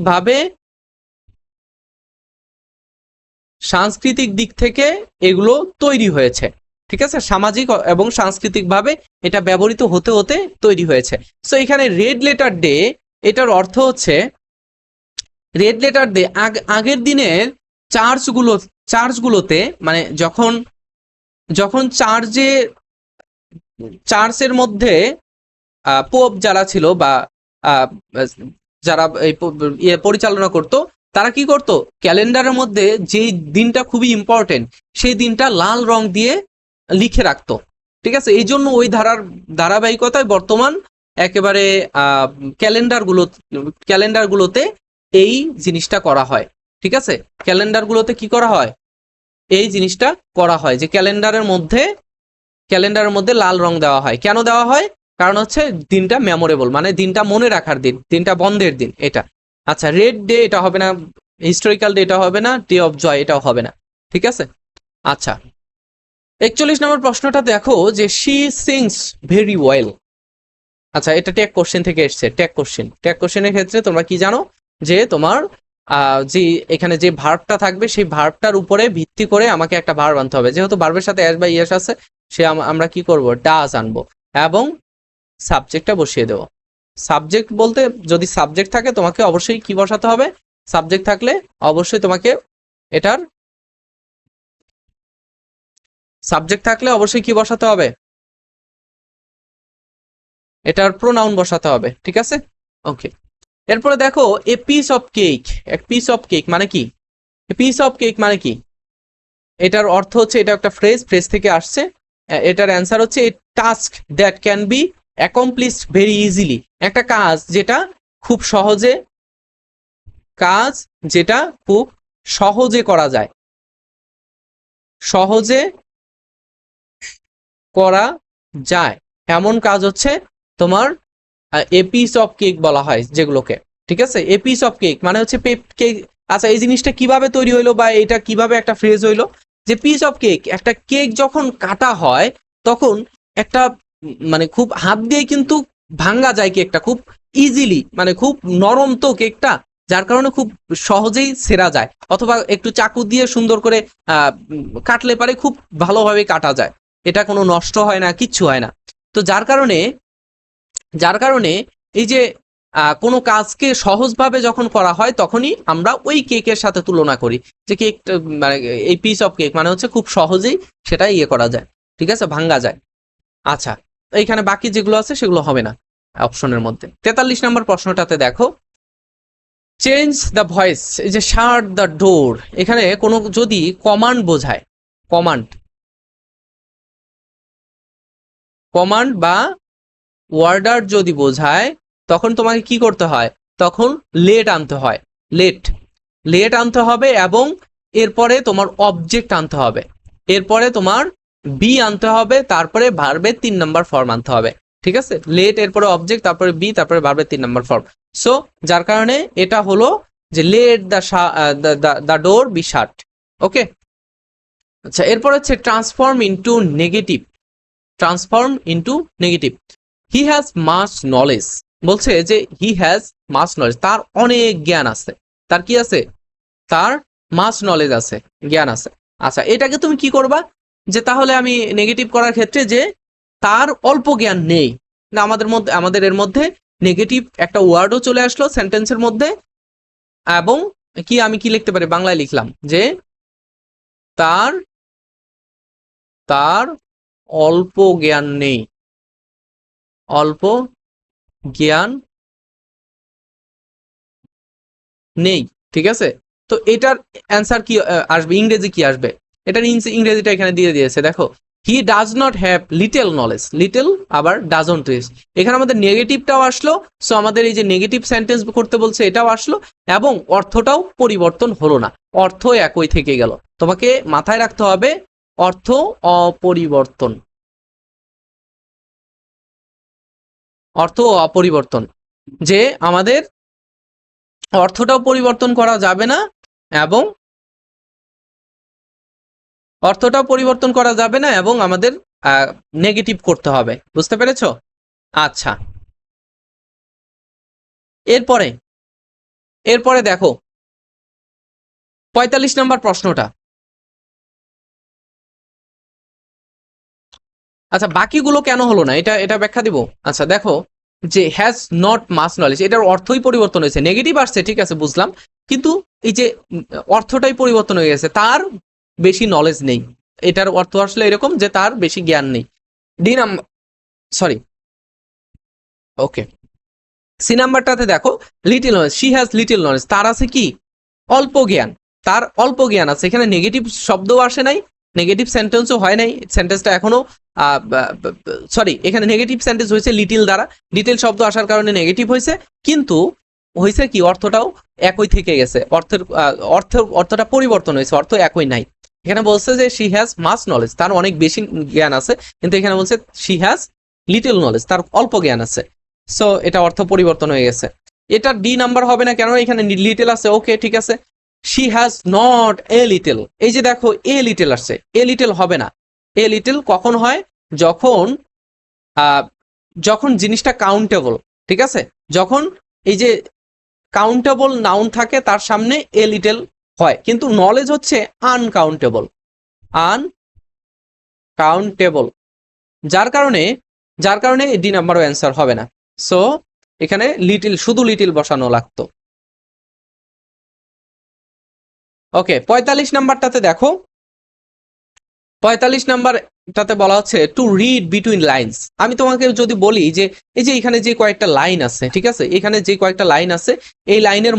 দিক থেকে এগুলো তৈরি হয়েছে। ঠিক আছে, সামাজিক এবং সাংস্কৃতিক ভাবে এটা ব্যবহৃত হতে হতে তৈরি হয়েছে। সো এখানে রেড লেটার ডে, এটার অর্থ হচ্ছে রেড লেটার ডে আগের দিনের চার্চগুলোতে, মানে যখন চার্চের মধ্যে পোপ যারা ছিল বা যারা এই পরিচালনা করত, তারা কি করত, ক্যালেন্ডারের মধ্যে যেই দিনটা খুবই ইম্পর্টেন্ট সেই দিনটা লাল রং দিয়ে লিখে রাখতো। ঠিক আছে, এই জন্য ওই ধারাবাহিকতায় বর্তমান একেবারে ক্যালেন্ডারগুলোতে এই জিনিসটা করা হয়। ঠিক আছে, ক্যালেন্ডারগুলোতে কি করা হয়, এই জিনিসটা করা হয় যে ক্যালেন্ডারের মধ্যে লাল রং দেওয়া হয়। কেন দেওয়া হয়? কারণ হচ্ছে দিনটা মেমোরেবল, মানে দিনটা মনে রাখার দিন, দিনটা বন্ধের দিন এটা। আচ্ছা, রেড ডে এটা হবে না, হিস্টোরিক্যাল ডে এটা হবে না, ডে অফ জয় এটাও হবে না। ঠিক আছে। আচ্ছা, 41 নম্বর প্রশ্নটা দেখো যে শি সিংস ভেরি ওয়েল। আচ্ছা, এটা ট্যাগ কোশ্চেন থেকে এসছে। ট্যাগ কোশ্চেনের ক্ষেত্রে তোমরা কি জানো যে তোমার যে এখানে যে ভার্বটা থাকবে সেই ভার্বটার উপরে ভিত্তি করে আমাকে একটা ভার্ব আনতে হবে। যেহেতু ভার্বের সাথে অ্যাস বা ইয়েস আছে, আমরা কি করব, ডাজ আনবো এবং সাবজেক্টটা বসিয়ে দেবো। সাবজেক্ট বলতে যদি সাবজেক্ট থাকে তোমাকে অবশ্যই কি বসাতে হবে, সাবজেক্ট থাকলে অবশ্যই তোমাকে এটার সাবজেক্ট থাকলে অবশ্যই কি বসাতে হবে, এটার প্রোনাউন বসাতে হবে। ঠিক আছে, ওকে। এরপরে দেখো এ পিস অফ কেক মানে কি? এ পিস অফ কেক মানে কি? এটার অর্থ হচ্ছে, এটা একটা ফ্রেজ থেকে আসছে। এটার অ্যান্সার হচ্ছে এ task that can be accomplished very easily, একটা কাজ যেটা খুব সহজে করা যায়, এমন কাজ হচ্ছে তোমার এ পিস অফ কেক বলা হয় যেগুলোকে। ঠিক আছে, এ পিস অফ কেক মানে হচ্ছে কেক। আচ্ছা, এই জিনিসটা কিভাবে তৈরি হইলো বা এটা কিভাবে একটা ফ্রেজ হইলো যে পিস অফ কেক, একটা কেক যখন কাটা হয় তখন একটা মানে খুব হাত দিয়ে কিন্তু ভাঙ্গা যায় কেকটা খুব ইজিলি, মানে খুব নরম তো কেকটা, যার কারণে খুব সহজেই ছেঁড়া যায়, অথবা একটু চাকু দিয়ে সুন্দর করে কাটলে পারে খুব ভালোভাবে কাটা যায়, এটা কোনো নষ্ট হয় না, কিচ্ছু হয় না। তো যার কারণে এই যে কোনো কাজকে সহজভাবে যখন করা হয় তখনই আমরা ওই কেকের সাথে তুলনা করি যে কেক, মানে এই পিস অফ কেক মানে হচ্ছে খুব সহজেই সেটা করা যায়। ঠিক আছে, ভাঙ্গা যায়। আচ্ছা, এইখানে বাকি যেগুলো আছে সেগুলো হবে না অপশনের মধ্যে। 43 নম্বর প্রশ্নটাতে দেখো চেঞ্জ দ্য ভয়েস, এই যে শাট দ্য ডোর, এখানে কোনো যদি কমান্ড বোঝায়, কমান্ড বা ওয়ার্ডার যদি বোঝায়, তখন তোমাকে কি করতে হয়, তখন লেট আনতে হবে এবং এরপরে তোমার অবজেক্ট আনতে হবে, এরপরে তোমার বি আনতে হবে, তারপরে ভার্বের 3 নাম্বার ফর্ম আনতে হবে। ঠিক আছে, লেট এরপরে অবজেক্ট, তারপরে বি, তারপরে ভার্বের 3 নাম্বার ফর্ম। সো যার কারণে এটা হলো যে let the door be shut. Okay, আচ্ছা এরপর হচ্ছে transform into negative. Transform into negative. He has much knowledge, বলছে যে হি হ্যাজ মাচ নলেজ, তার অনেক জ্ঞান আছে। তার কি আছে? তার মাচ নলেজ আছে, জ্ঞান আছে। আচ্ছা এটাকে তুমি কি করবা, যে তাহলে আমি নেগেটিভ করার ক্ষেত্রে যে তার অল্প জ্ঞান নেই, না আমাদের এর মধ্যে নেগেটিভ একটা ওয়ার্ডও চলে আসলো সেন্টেন্সের মধ্যে, এবং কি আমি কি লিখতে পারি, বাংলায় লিখলাম যে তার তার অল্প জ্ঞান নেই, অল্প জ্ঞান নেই। ঠিক আছে, তো এটার অ্যান্সার কি আসবে, ইংরেজি কি আসবে? এটার ইংরেজিটা এখানে দিয়ে দিয়েছে, দেখো he does not have little knowledge, little আবার ডাজন্ট ইজ, এখানে আমাদের নেগেটিভটাও আসলো। সো আমাদের এই যে নেগেটিভ সেন্টেন্স করতে বলছে এটাও আসলো, এবং অর্থটাও পরিবর্তন হলো না, অর্থ একই থেকে গেল। তোমাকে মাথায় রাখতে হবে অর্থ অপরিবর্তন, অর্থ অপরিবর্তন, যে আমাদের অর্থটাও পরিবর্তন করা যাবে না, এবং অর্থটাও পরিবর্তন করা যাবে না, এবং আমাদের নেগেটিভ করতে হবে। বুঝতে পেরেছো? আচ্ছা এরপরে এরপরে দেখো 45 নম্বর প্রশ্নটা। আচ্ছা বাকিগুলো কেন হলো না, এটা এটা ব্যাখ্যা দিব। আচ্ছা দেখো যে হ্যাজ নট মাস নলেজ, এটার অর্থই পরিবর্তন হয়েছে, নেগেটিভ আসছে ঠিক আছে বুঝলাম, কিন্তু এই যে অর্থটাই পরিবর্তন হয়ে গেছে, তার বেশি নলেজ নেই, এটার অর্থ আসলে এরকম যে তার বেশি জ্ঞান নেই। ডি নাম্বার, সরি, ওকে, সি নাম্বারটাতে দেখো little knowledge, she has little knowledge, তার আছে কি অল্প জ্ঞান, তার অল্প জ্ঞান আছে। এখানে নেগেটিভ শব্দও আসে নাই, নেগেটিভ সেন্টেন্সও হয় নাই, সেন্টেন্সটা এখনো সরি, এখানে নেগেটিভ সেন্টেন্স হয়েছে লিটিল দ্বারা, লিটিল শব্দ আসার কারণে নেগেটিভ হয়েছে, কিন্তু হয়েছে কি অর্থটাও একই থেকে গেছে, অর্থটা পরিবর্তন হয়েছে, অর্থ একই নাই। এখানে বলছে যে শি হ্যাজ মাস নলেজ, তার অনেক বেশি জ্ঞান আছে, কিন্তু এখানে বলছে শি হ্যাজ লিটল নলেজ, তার অল্প জ্ঞান আছে। সো এটা অর্থ পরিবর্তন হয়ে গেছে। এটা ডি নাম্বার হবে না কেন, এখানে লিটল আছে, ওকে ঠিক আছে। She has not a little, এই যে দেখো এ লিটল আসছে, এ লিটল হবে না। এ লিটল কখন হয়, যখন যখন জিনিসটা কাউন্টেবল, ঠিক আছে, যখন এই যে কাউন্টেবল নাউন থাকে তার সামনে এ লিটল হয়, কিন্তু নলেজ হচ্ছে আনকাউন্টেবল, আনকাউন্টেবল, যার কারণে ডি নাম্বারও অ্যান্সার হবে না। সো এখানে লিটিল, শুধু লিটিল বসানো লাগতো। ওকে 45 নাম্বারটাতে দেখো, 45 নাম্বারটাতে বলা হচ্ছে টু রিড বিটুইন লাইনস। আমি তোমাকে যদি বলি যে এই যে এখানে যে কয়েকটা লাইন আছে, ঠিক আছে, এখানে যে কয়েকটা লাইন আছে, এই লাইনের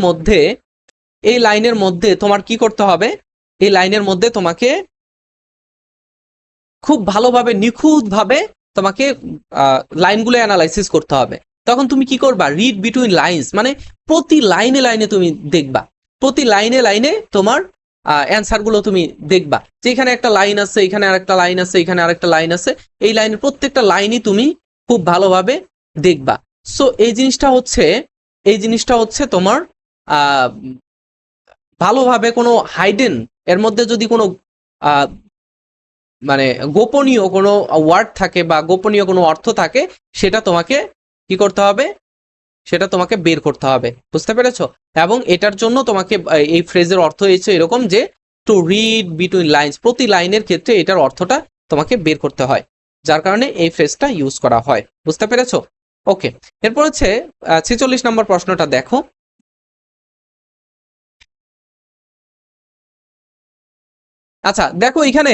মধ্যে তোমার কি করতে হবে, এই লাইনের মধ্যে তোমাকে খুব ভালোভাবে নিখুঁতভাবে তোমাকে লাইনগুলো অ্যানালাইসিস করতে হবে। তখন তুমি কি করবা, রিড বিটুইন লাইনস, মানে প্রতি লাইনে লাইনে তুমি দেখবা, প্রতি লাইনে লাইনে তোমার অ্যান্সারগুলো তুমি দেখবা, যে এখানে একটা লাইন আছে, এখানে আরেকটা লাইন আছে, এখানে আরেকটা লাইন আছে, এই লাইনের প্রত্যেকটা লাইনই তুমি খুব ভালোভাবে দেখবা। সো এই জিনিসটা হচ্ছে তোমার ভালোভাবে কোনো হাইডেন, এর মধ্যে যদি কোনো মানে গোপনীয় কোনো ওয়ার্ড থাকে বা গোপনীয় কোনো অর্থ থাকে, সেটা তোমাকে কি করতে হবে, সেটা তোমাকে বের করতে হবে। বুঝতে পেরেছো? এবং এটার জন্য তোমাকে এই ফ্রেজের অর্থ হয়েছে এরকম যে টু রিড বিটুইন লাইনস, প্রতি লাইনের ক্ষেত্রে এটার অর্থটা তোমাকে বের করতে হয়, যার কারণে এই ফ্রেজটা ইউজ করা হয়। বুঝতে পেরেছো? ওকে, এরপর হচ্ছে 46 নম্বর প্রশ্নটা দেখো। আচ্ছা দেখো এখানে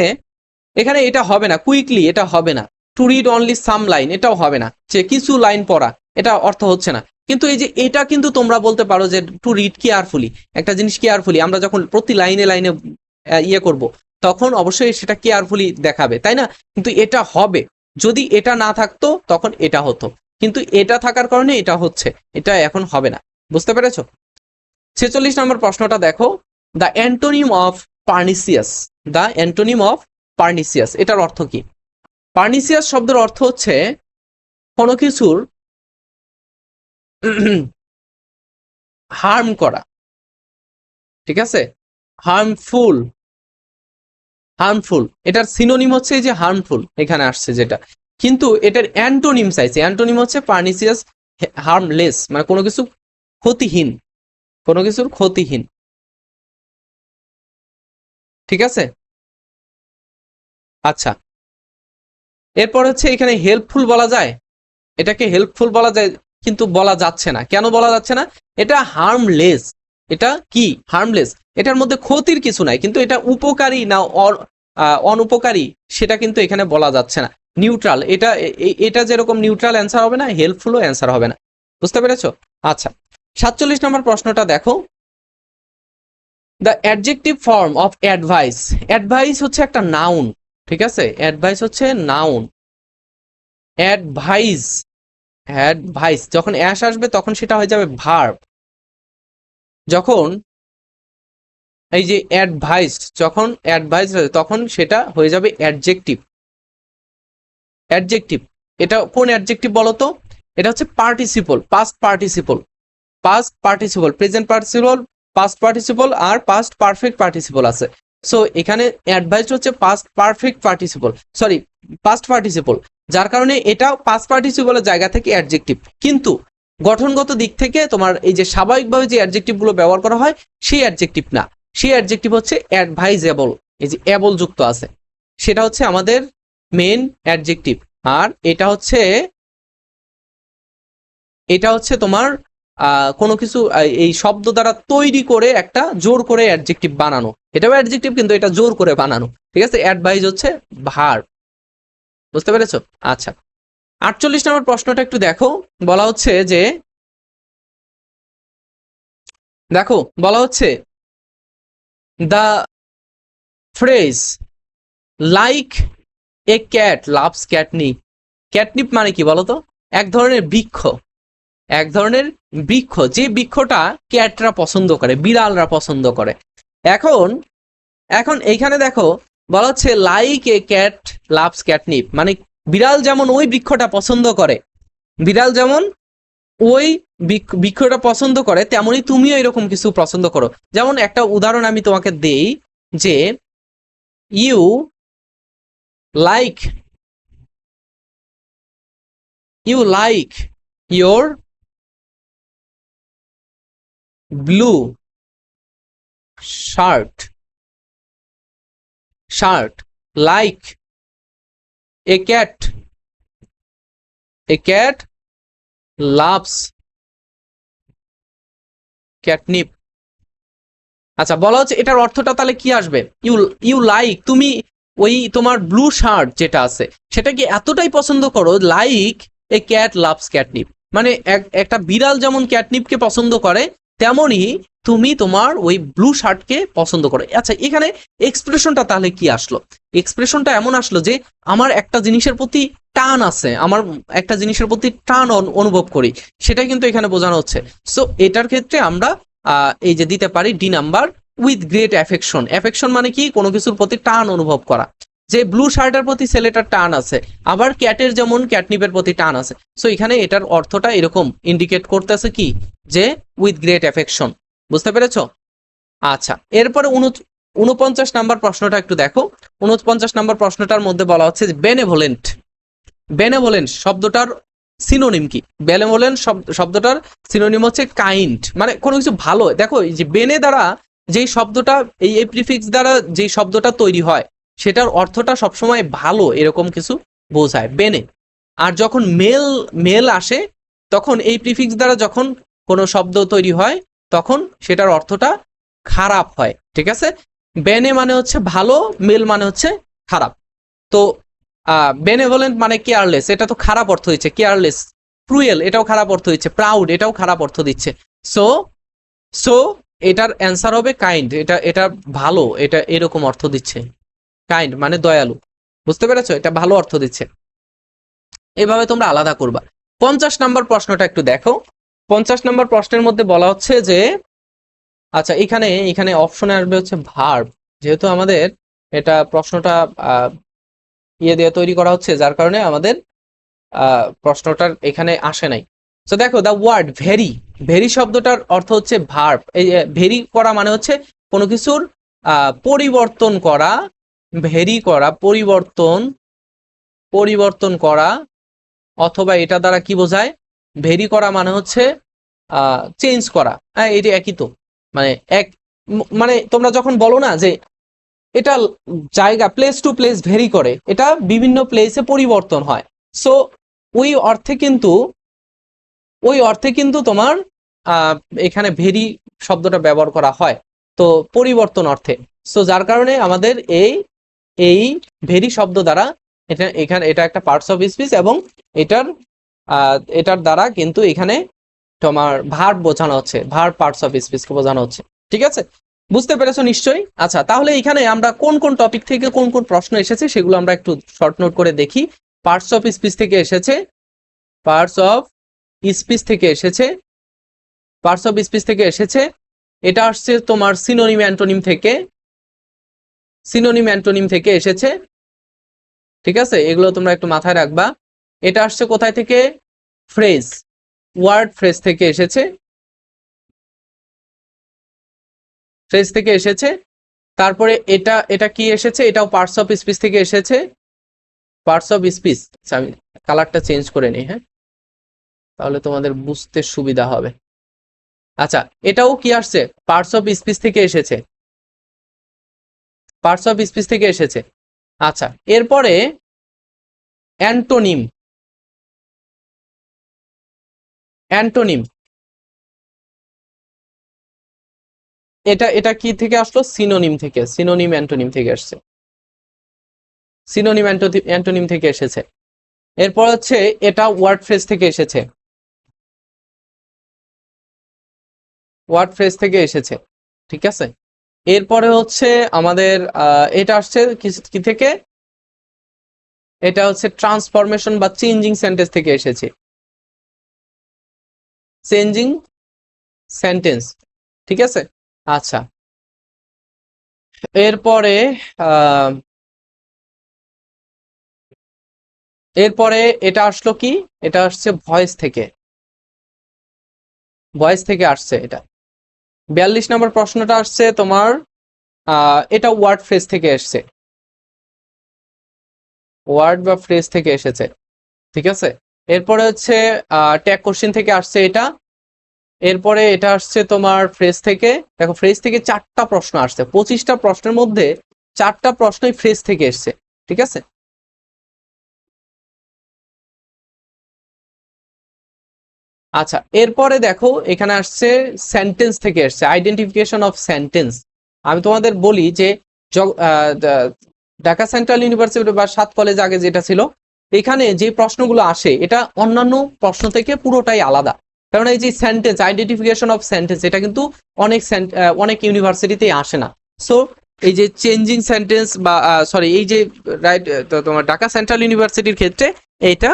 এটা হবে না, কুইকলি এটা হবে না, to read only some line এটাও হবে না, যে কিছু লাইন পড়া, এটা অর্থ হচ্ছে না। কিন্তু এই যে এটা কিন্তু তোমরা বলতে পারো যে টু রিড কেয়ারফুলি, একটা জিনিস কেয়ারফুলি, আমরা যখন প্রতি লাইনে লাইনে ইয়ে করব, তখন অবশ্যই সেটা কেয়ারফুলি দেখাবে, তাই না? কিন্তু এটা হবে, যদি এটা না থাকতো তখন এটা হতো, কিন্তু এটা থাকার কারণে এটা হচ্ছে, এটা এখন হবে না। বুঝতে পেরেছো? 46 নম্বর প্রশ্নটা দেখো, the antonym of pernicious. The antonym of pernicious, এটার অর্থ কি? পার্নিসিয়াস শব্দের অর্থ হচ্ছে কোনো কিছুর হার্ম করা, ঠিক আছে, হার্মফুল, হার্মফুল, এটার সিনোনিম হচ্ছে এই যে হার্মফুল এখানে আসছে যেটা, কিন্তু এটার অ্যান্টোনিম চাইছে, অ্যান্টোনিম হচ্ছে পার্নিসিয়াস, হার্মলেস, মানে কোনো কিছু ক্ষতিহীন, কোনো কিছুর ক্ষতিহীন, ঠিক আছে। আচ্ছা, এরপর হচ্ছে এখানে হেল্পফুল বলা যায়, এটাকে হেল্পফুল বলা যায় কিন্তু বলা যাচ্ছে না, কেন বলা যাচ্ছে না? এটা হার্মলেস, এটা কি হার্মলেস, এটার মধ্যে ক্ষতির কিছু নাই, কিন্তু এটা উপকারী না অনুপকারী সেটা কিন্তু এখানে বলা যাচ্ছে না। নিউট্রাল, এটা যেরকম নিউট্রাল অ্যান্সার হবে না, হেল্পফুলও অ্যান্সার হবে না, বুঝতে পেরেছো? আচ্ছা, 47 নম্বর প্রশ্নটা দেখো, the adjective form of advice, advice হচ্ছে একটা নাউন, ঠিক আছে, অ্যাডভাইস হচ্ছে নাউন, অ্যাডভাইস, অ্যাডভাইস যখন অ্যাশ আসবে তখন সেটা হয়ে যাবে ভার্ব, যখন এই যে অ্যাডভাইস, যখন অ্যাডভাইস তখন সেটা হয়ে যাবে অ্যাডজেক্টিভ, অ্যাডজেক্টিভ, এটা কোন অ্যাডজেক্টিভ বলো তো? এটা হচ্ছে participle, past participle, past participle, present participle, past participle আর পাস্ট পারফেক্ট পার্টিসিপল আছে। সো এখানে অ্যাডভাইস হচ্ছে past perfect participle, sorry past participle, যার কারণে এটা পাস্ট পার্টিসিপলের জায়গা থেকে অ্যাডজেক্টিভ, কিন্তু গঠনগত দিক থেকে তোমার এই যে স্বাভাবিকভাবে যে অ্যাডজেক্টিভ গুলো ব্যবহার করা হয় সেই অ্যাডজেক্টিভ না, সেই অ্যাডজেক্টিভ হচ্ছে অ্যাডভাইজেবল, এই যে এবল যুক্ত আছে, সেটা হচ্ছে আমাদের মেন অ্যাডজেক্টিভ। আর এটা হচ্ছে তোমার কোনো কিছু এই শব্দ দ্বারা তৈরি করে একটা জোর করে অ্যাডজেক্টিভ বানানো, এটাও অ্যাডজেক্টিভ কিন্তু এটা জোর করে বানানো, ঠিক আছে। অ্যাডভাইস হচ্ছে ভার্ব, বুঝতে পেরেছো? আচ্ছা, 48 নম্বর প্রশ্নটা একটু দেখো, বলা হচ্ছে যে দেখো বলা হচ্ছে the phrase like a cat loves catnip, catnip মানে কি বলতো? এক ধরনের বৃক্ষ, এক ধরনের বৃক্ষ, যে বৃক্ষটা ক্যাটরা পছন্দ করে, বিড়ালরা পছন্দ করে। এখন এখন এইখানে দেখো বলা হচ্ছে like a cat loves catnip, মানে বিড়াল যেমন ওই বৃক্ষটা পছন্দ করে, বিড়াল যেমন ওই বৃক্ষটা পছন্দ করে, তেমনই তুমিও এরকম কিছু পছন্দ করো। যেমন একটা উদাহরণ আমি তোমাকে দেই, যে you like your blue shirt, like a cat loves catnip. আচ্ছা, বলা হচ্ছে এটার অর্থটা তাহলে কি আসবে? ইউ লাইক, তুমি ওই তোমার ব্লু শার্ট যেটা আছে সেটাকে এতটাই পছন্দ করো, like a cat loves catnip, মানে একটা বিড়াল যেমন ক্যাটনিপকে পছন্দ করে তেমনই তুমি তোমার ওই ব্লু শার্টকে পছন্দ করো। আচ্ছা, এখানে এক্সপ্রেশনটা তাহলে কি আসলো? এক্সপ্রেশনটা এমন আসলো যে আমার একটা জিনিসের প্রতি টান আছে, আমার একটা জিনিসের প্রতি টান অনুভব করি, সেটাই কিন্তু এখানে বোঝানো হচ্ছে। সো এটার ক্ষেত্রে আমরা এই যে দিতে পারি D number, with great affection. Affection মানে কি? কোনো কিছুর প্রতি টান অনুভব করা, যে ব্লু শার্টের প্রতি ছেলেটার টান আছে, আবার ক্যাটের যেমন ক্যাটনিপের প্রতি টান আছে। সো এখানে এটার অর্থটা এরকম ইন্ডিকেট করতেছে কি, যে উইথ গ্রেট অ্যাফেকশন, বুঝতে পেরেছো? আচ্ছা, এরপরে 49 নাম্বার প্রশ্নটা একটু দেখো। 49 নাম্বার প্রশ্নটার মধ্যে বলা হচ্ছে যে বেনেভোলেন্ট, বেনেভোলেন্ট শব্দটার সিনোনিম কি? বেনেভোলেন্ট শব্দটার সিনোনিম হচ্ছে কাইন্ড, মানে কোনো কিছু ভালো। দেখো এই যে বেনে দ্বারা যেই শব্দটা, এই প্রিফিক্স দ্বারা যেই শব্দটা তৈরি হয় সেটার অর্থটা সবসময় ভালো এরকম কিছু বোঝায়, বেনে। আর যখন মেল আসে তখন এই প্রিফিক্স দ্বারা যখন কোনো শব্দ তৈরি হয় তখন সেটার অর্থটা খারাপ হয়, ঠিক আছে। বেনে মানে হচ্ছে ভালো, মেল মানে হচ্ছে খারাপ। তো বেনেভোলেন্ট মানে কেয়ারলেস, এটা তো খারাপ অর্থ দিচ্ছে, কেয়ারলেস। ক্রুয়েল এটাও খারাপ অর্থ দিচ্ছে, প্রাউড এটাও খারাপ অর্থ দিচ্ছে। সো সো এটার অ্যান্সার হবে কাইন্ড, এটা ভালো, এটা এরকম অর্থ দিচ্ছে, কাইন্ড মানে দয়ালু, বুঝতে পেরেছো? এটা ভালো অর্থ দিচ্ছে, এভাবে তোমরা আলাদা করবা। 50 নাম্বার প্রশ্নটা একটু দেখো। 50 নাম্বার প্রশ্নের মধ্যে বলা হচ্ছে যে, আচ্ছা এখানে অপশনে আসবে হচ্ছে ভার্ব, যেহেতু আমাদের এটা প্রশ্নটা ইয়ে দিয়ে তৈরি করা হচ্ছে, যার কারণে আমাদের প্রশ্নটার এখানে আসে নাই। তো দেখো, দ্য ওয়ার্ড ভেরি, ভেরি শব্দটার অর্থ হচ্ছে ভার্ব। এই ভেরি করা মানে হচ্ছে কোনো কিছুর পরিবর্তন করা, ভেরি করা, পরিবর্তন করা, অথবা এটা দ্বারা কি বোঝায়, ভেরি করা মানে হচ্ছে চেঞ্জ করা। হ্যাঁ, এটা একই তো, মানে এক, মানে তোমরা যখন বলো না যে এটা জায়গা, প্লেস টু প্লেস ভেরি করে, এটা বিভিন্ন প্লেসে পরিবর্তন হয়। সো ওই অর্থে কিন্তু তোমার এখানে ভেরি শব্দটা ব্যবহার করা হয়, তো পরিবর্তন অর্থে। সো যার কারণে আমাদের এই ভেরি শব্দ দ্বারা এটা একটা পার্টস অফ স্পিচ, এবং এটার দ্বারা কিন্তু এখানে তোমার ভার্ব বোঝানো হচ্ছে, ভার্ব পার্টস অফ স্পিচকে বোঝানো হচ্ছে। ঠিক আছে, বুঝতে পেরেছো নিশ্চয়ই? আচ্ছা, তাহলে এখানে আমরা কোন কোন টপিক থেকে কোন কোন প্রশ্ন এসেছে সেগুলো আমরা একটু শর্ট নোট করে দেখি। পার্টস অফ স্পিচ থেকে এসেছে, পার্টস অফ স্পিচ থেকে এসেছে, পার্টস অফ স্পিচ থেকে এসেছে। এটা আসছে তোমার সিনোনিম অ্যান্টোনিম থেকে, সিনোনিম অ্যান্টোনিম থেকে এসেছে। ঠিক আছে, এগুলো তোমরা একটু মাথায় রাখবা। এটা আসছে কোথায় থেকে? ফ্রেজ, ওয়ার্ড ফ্রেজ থেকে এসেছে, ফ্রেজ থেকে এসেছে। তারপরে এটা কি এসেছে? এটাও পার্টস অফ স্পিচ থেকে এসেছে, পার্টস অফ স্পিচ। আমি কালারটা চেঞ্জ করে নিই, হ্যাঁ, তাহলে তোমাদের বুঝতে সুবিধা হবে। আচ্ছা, এটাও কি আসছে? পার্টস অফ স্পিচ থেকে এসেছে, পার্টস অফ স্পিচ থেকে এসেছে। আচ্ছা, এরপরে অ্যান্টোনিম, অ্যান্টোনিম এটা কি থেকে আসলো? সিনোনিম থেকে, সিনোনিম অ্যান্টোনিম থেকে আসছে, সিনোনিম অ্যান্টোনিম থেকে এসেছে। এরপর হচ্ছে এটা ওয়ার্ড ফ্রেজ থেকে এসেছে, ওয়ার্ড ফ্রেজ থেকে এসেছে। ঠিক আছে, এরপরে হচ্ছে আমাদের এটা আসছে কি থেকে? এটা হচ্ছে ট্রান্সফরমেশন বা চেঞ্জিং সেন্টেন্স থেকে এসেছে, চেঞ্জিং সেন্টেন্স। ঠিক আছে, আচ্ছা, এরপরে এরপরে এটা আসলো কি? এটা আসছে ভয়েস থেকে, ভয়েস থেকে আসছে এটা। 42 নম্বর প্রশ্নটা আসছে তোমার এটা ওয়ার্ড ফ্রেজ থেকে এসছে, ওয়ার্ড বা ফ্রেজ থেকে এসেছে। ঠিক আছে, এরপরে হচ্ছে ট্যাগ কোশ্চেন থেকে আসছে এটা। এরপরে এটা আসছে তোমার ফ্রেজ থেকে। দেখো, ফ্রেজ থেকে 4টা প্রশ্ন আসছে, 25টা প্রশ্নের মধ্যে 4টা প্রশ্নই ফ্রেজ থেকে এসছে। ঠিক আছে, আচ্ছা, এরপরে দেখো এখানে আসছে সেন্টেন্স থেকে এসছে, আইডেন্টিফিকেশন অফ সেন্টেন্স। আমি তোমাদের বলি যে ঢাকা সেন্ট্রাল ইউনিভার্সিটি বা 7 কলেজ আগে যেটা ছিল, এখানে যে প্রশ্নগুলো আসে এটা অন্যান্য প্রশ্ন থেকে পুরোটাই আলাদা। কারণ এই যে সেন্টেন্স, আইডেন্টিফিকেশন অফ সেন্টেন্স, এটা কিন্তু অনেক ইউনিভার্সিটিতেই আসে না। সো এই যে চেঞ্জিং সেন্টেন্স বা সরি, এই যে রাইট, তোমার ঢাকা সেন্ট্রাল ইউনিভার্সিটির ক্ষেত্রে এইটা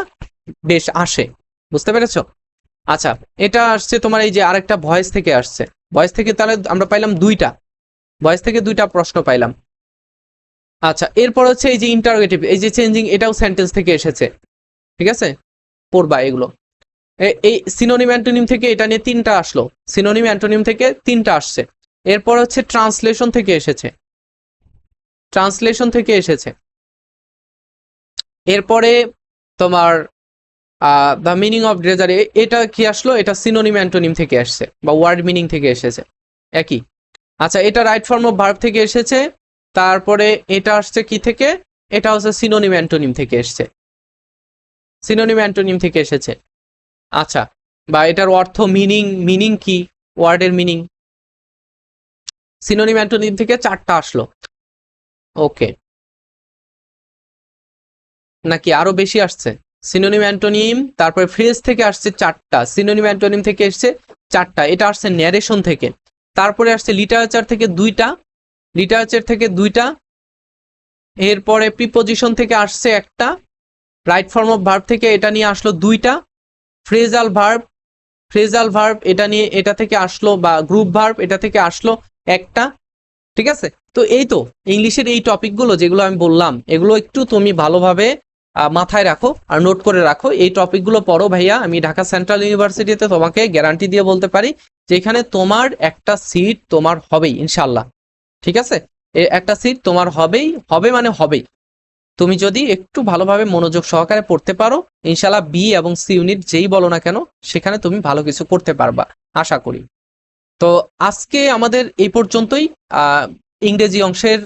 বেশ আসে। বুঝতে পেরেছো? আচ্ছা, এটা আসছে তোমার এই যে আরেকটা ভয়েস থেকে আসছে, ভয়েস থেকে তাহলে আমরা পাইলাম 2টা, ভয়েস থেকে 2টা প্রশ্ন পাইলাম। আচ্ছা, এরপর হচ্ছে এই যে ইন্টারোগেটিভ, এই যে চেঞ্জিং, এটাও সেন্টেন্স থেকে এসেছে। ঠিক আছে, পড়বা এগুলো। এই সিনোনিম অ্যান্টোনিম থেকে এটা নিয়ে 3টা আসলো, সিনোনিম অ্যান্টোনিম থেকে 3টা আসছে। এরপর হচ্ছে ট্রান্সলেশন থেকে এসেছে, ট্রান্সলেশন থেকে এসেছে। এরপরে তোমার দ্য মিনিং অফ ড্রেজার, এটা কি আসলো? এটা সিনোনিম অ্যান্টোনিম থেকে আসছে বা ওয়ার্ড মিনিং থেকে এসেছে, একই। আচ্ছা, এটা রাইট ফর্ম অফ ভার্ব থেকে এসেছে। তারপরে এটা আসছে কি থেকে? এটা হচ্ছে সিনোনিম অ্যান্টোনিম থেকে এসেছে, সিনোনিম অ্যান্টোনিম থেকে এসেছে। আচ্ছা, বা এটার অর্থ, মিনিং, মিনিং কি, ওয়ার্ডের মিনিং, সিনোনিম অ্যান্টোনিম থেকে 4টা আসলো। ওকে, নাকি আরো বেশি আসছে? সিনোনিম অ্যান্টোনিম, তারপরে ফ্রেজ থেকে আসছে 4টা, সিনোনিম অ্যান্টোনিম থেকে এসছে 4টা। এটা আসছে ন্যারেশন থেকে। তারপরে আসছে লিটারেচার থেকে 2টা, লিটারেচার থেকে 2টা। এরপরে প্রিপোজিশন থেকে আসছে 1টা, রাইট ফর্ম অফ ভার্ব থেকে এটা নিয়ে আসলো 2টা, ফ্রেজাল ভার্ব, ফ্রেজাল ভার্ব এটা নিয়ে, এটা থেকে আসলো, বা গ্রুপ ভার্ব এটা থেকে আসলো 1টা। ঠিক আছে? তো এই তো ইংলিশের এই টপিকগুলো যেগুলো আমি বললাম, এগুলো একটু তুমি ভালোভাবে মাথায় রাখো আর নোট করে রাখো। এই টপিকগুলো পড়ো ভাইয়া, আমি ঢাকা সেন্ট্রাল ইউনিভার্সিটিতে তোমাকে গ্যারান্টি দিয়ে বলতে পারি যে এখানে তোমার একটা সিট তোমার হবেই ইনশাল্লাহ। ঠিক আছে? একটা সিট তোমার হবেই, হবে মানে হবেই। তুমি যদি একটু ভালোভাবে মনোযোগ সহকারে পড়তে পারো, ইনশাল্লাহ বি এবং সি ইউনিট যেই বলো না কেন সেখানে তুমি ভালো কিছু করতে পারবা আশা করি। তো আজকে আমাদের এই পর্যন্তই। ইংরেজি অংশের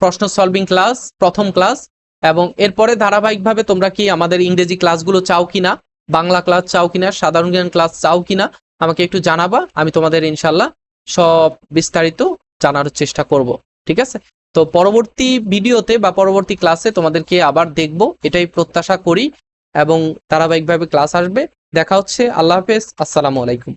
প্রশ্ন সলভিং ক্লাস, প্রথম ক্লাস, এবং এরপরে ধারাবাহিকভাবে তোমরা কি আমাদের ইংরেজি ক্লাসগুলো চাও কিনা, বাংলা ক্লাস চাও কিনা, সাধারণ জ্ঞান ক্লাস চাও কিনা আমাকে একটু জানাবা। আমি তোমাদের ইনশাল্লাহ সব বিস্তারিত জানার চেষ্টা করব। ঠিক আছে? তো পরবর্তী ভিডিওতে বা পরবর্তী ক্লাসে তোমাদেরকে আবার দেখব, এটাই প্রত্যাশা করি, এবং ধারাবাহিকভাবে ক্লাস আসবে। দেখা হচ্ছে। আল্লাহ হাফেজ, আসসালামু আলাইকুম।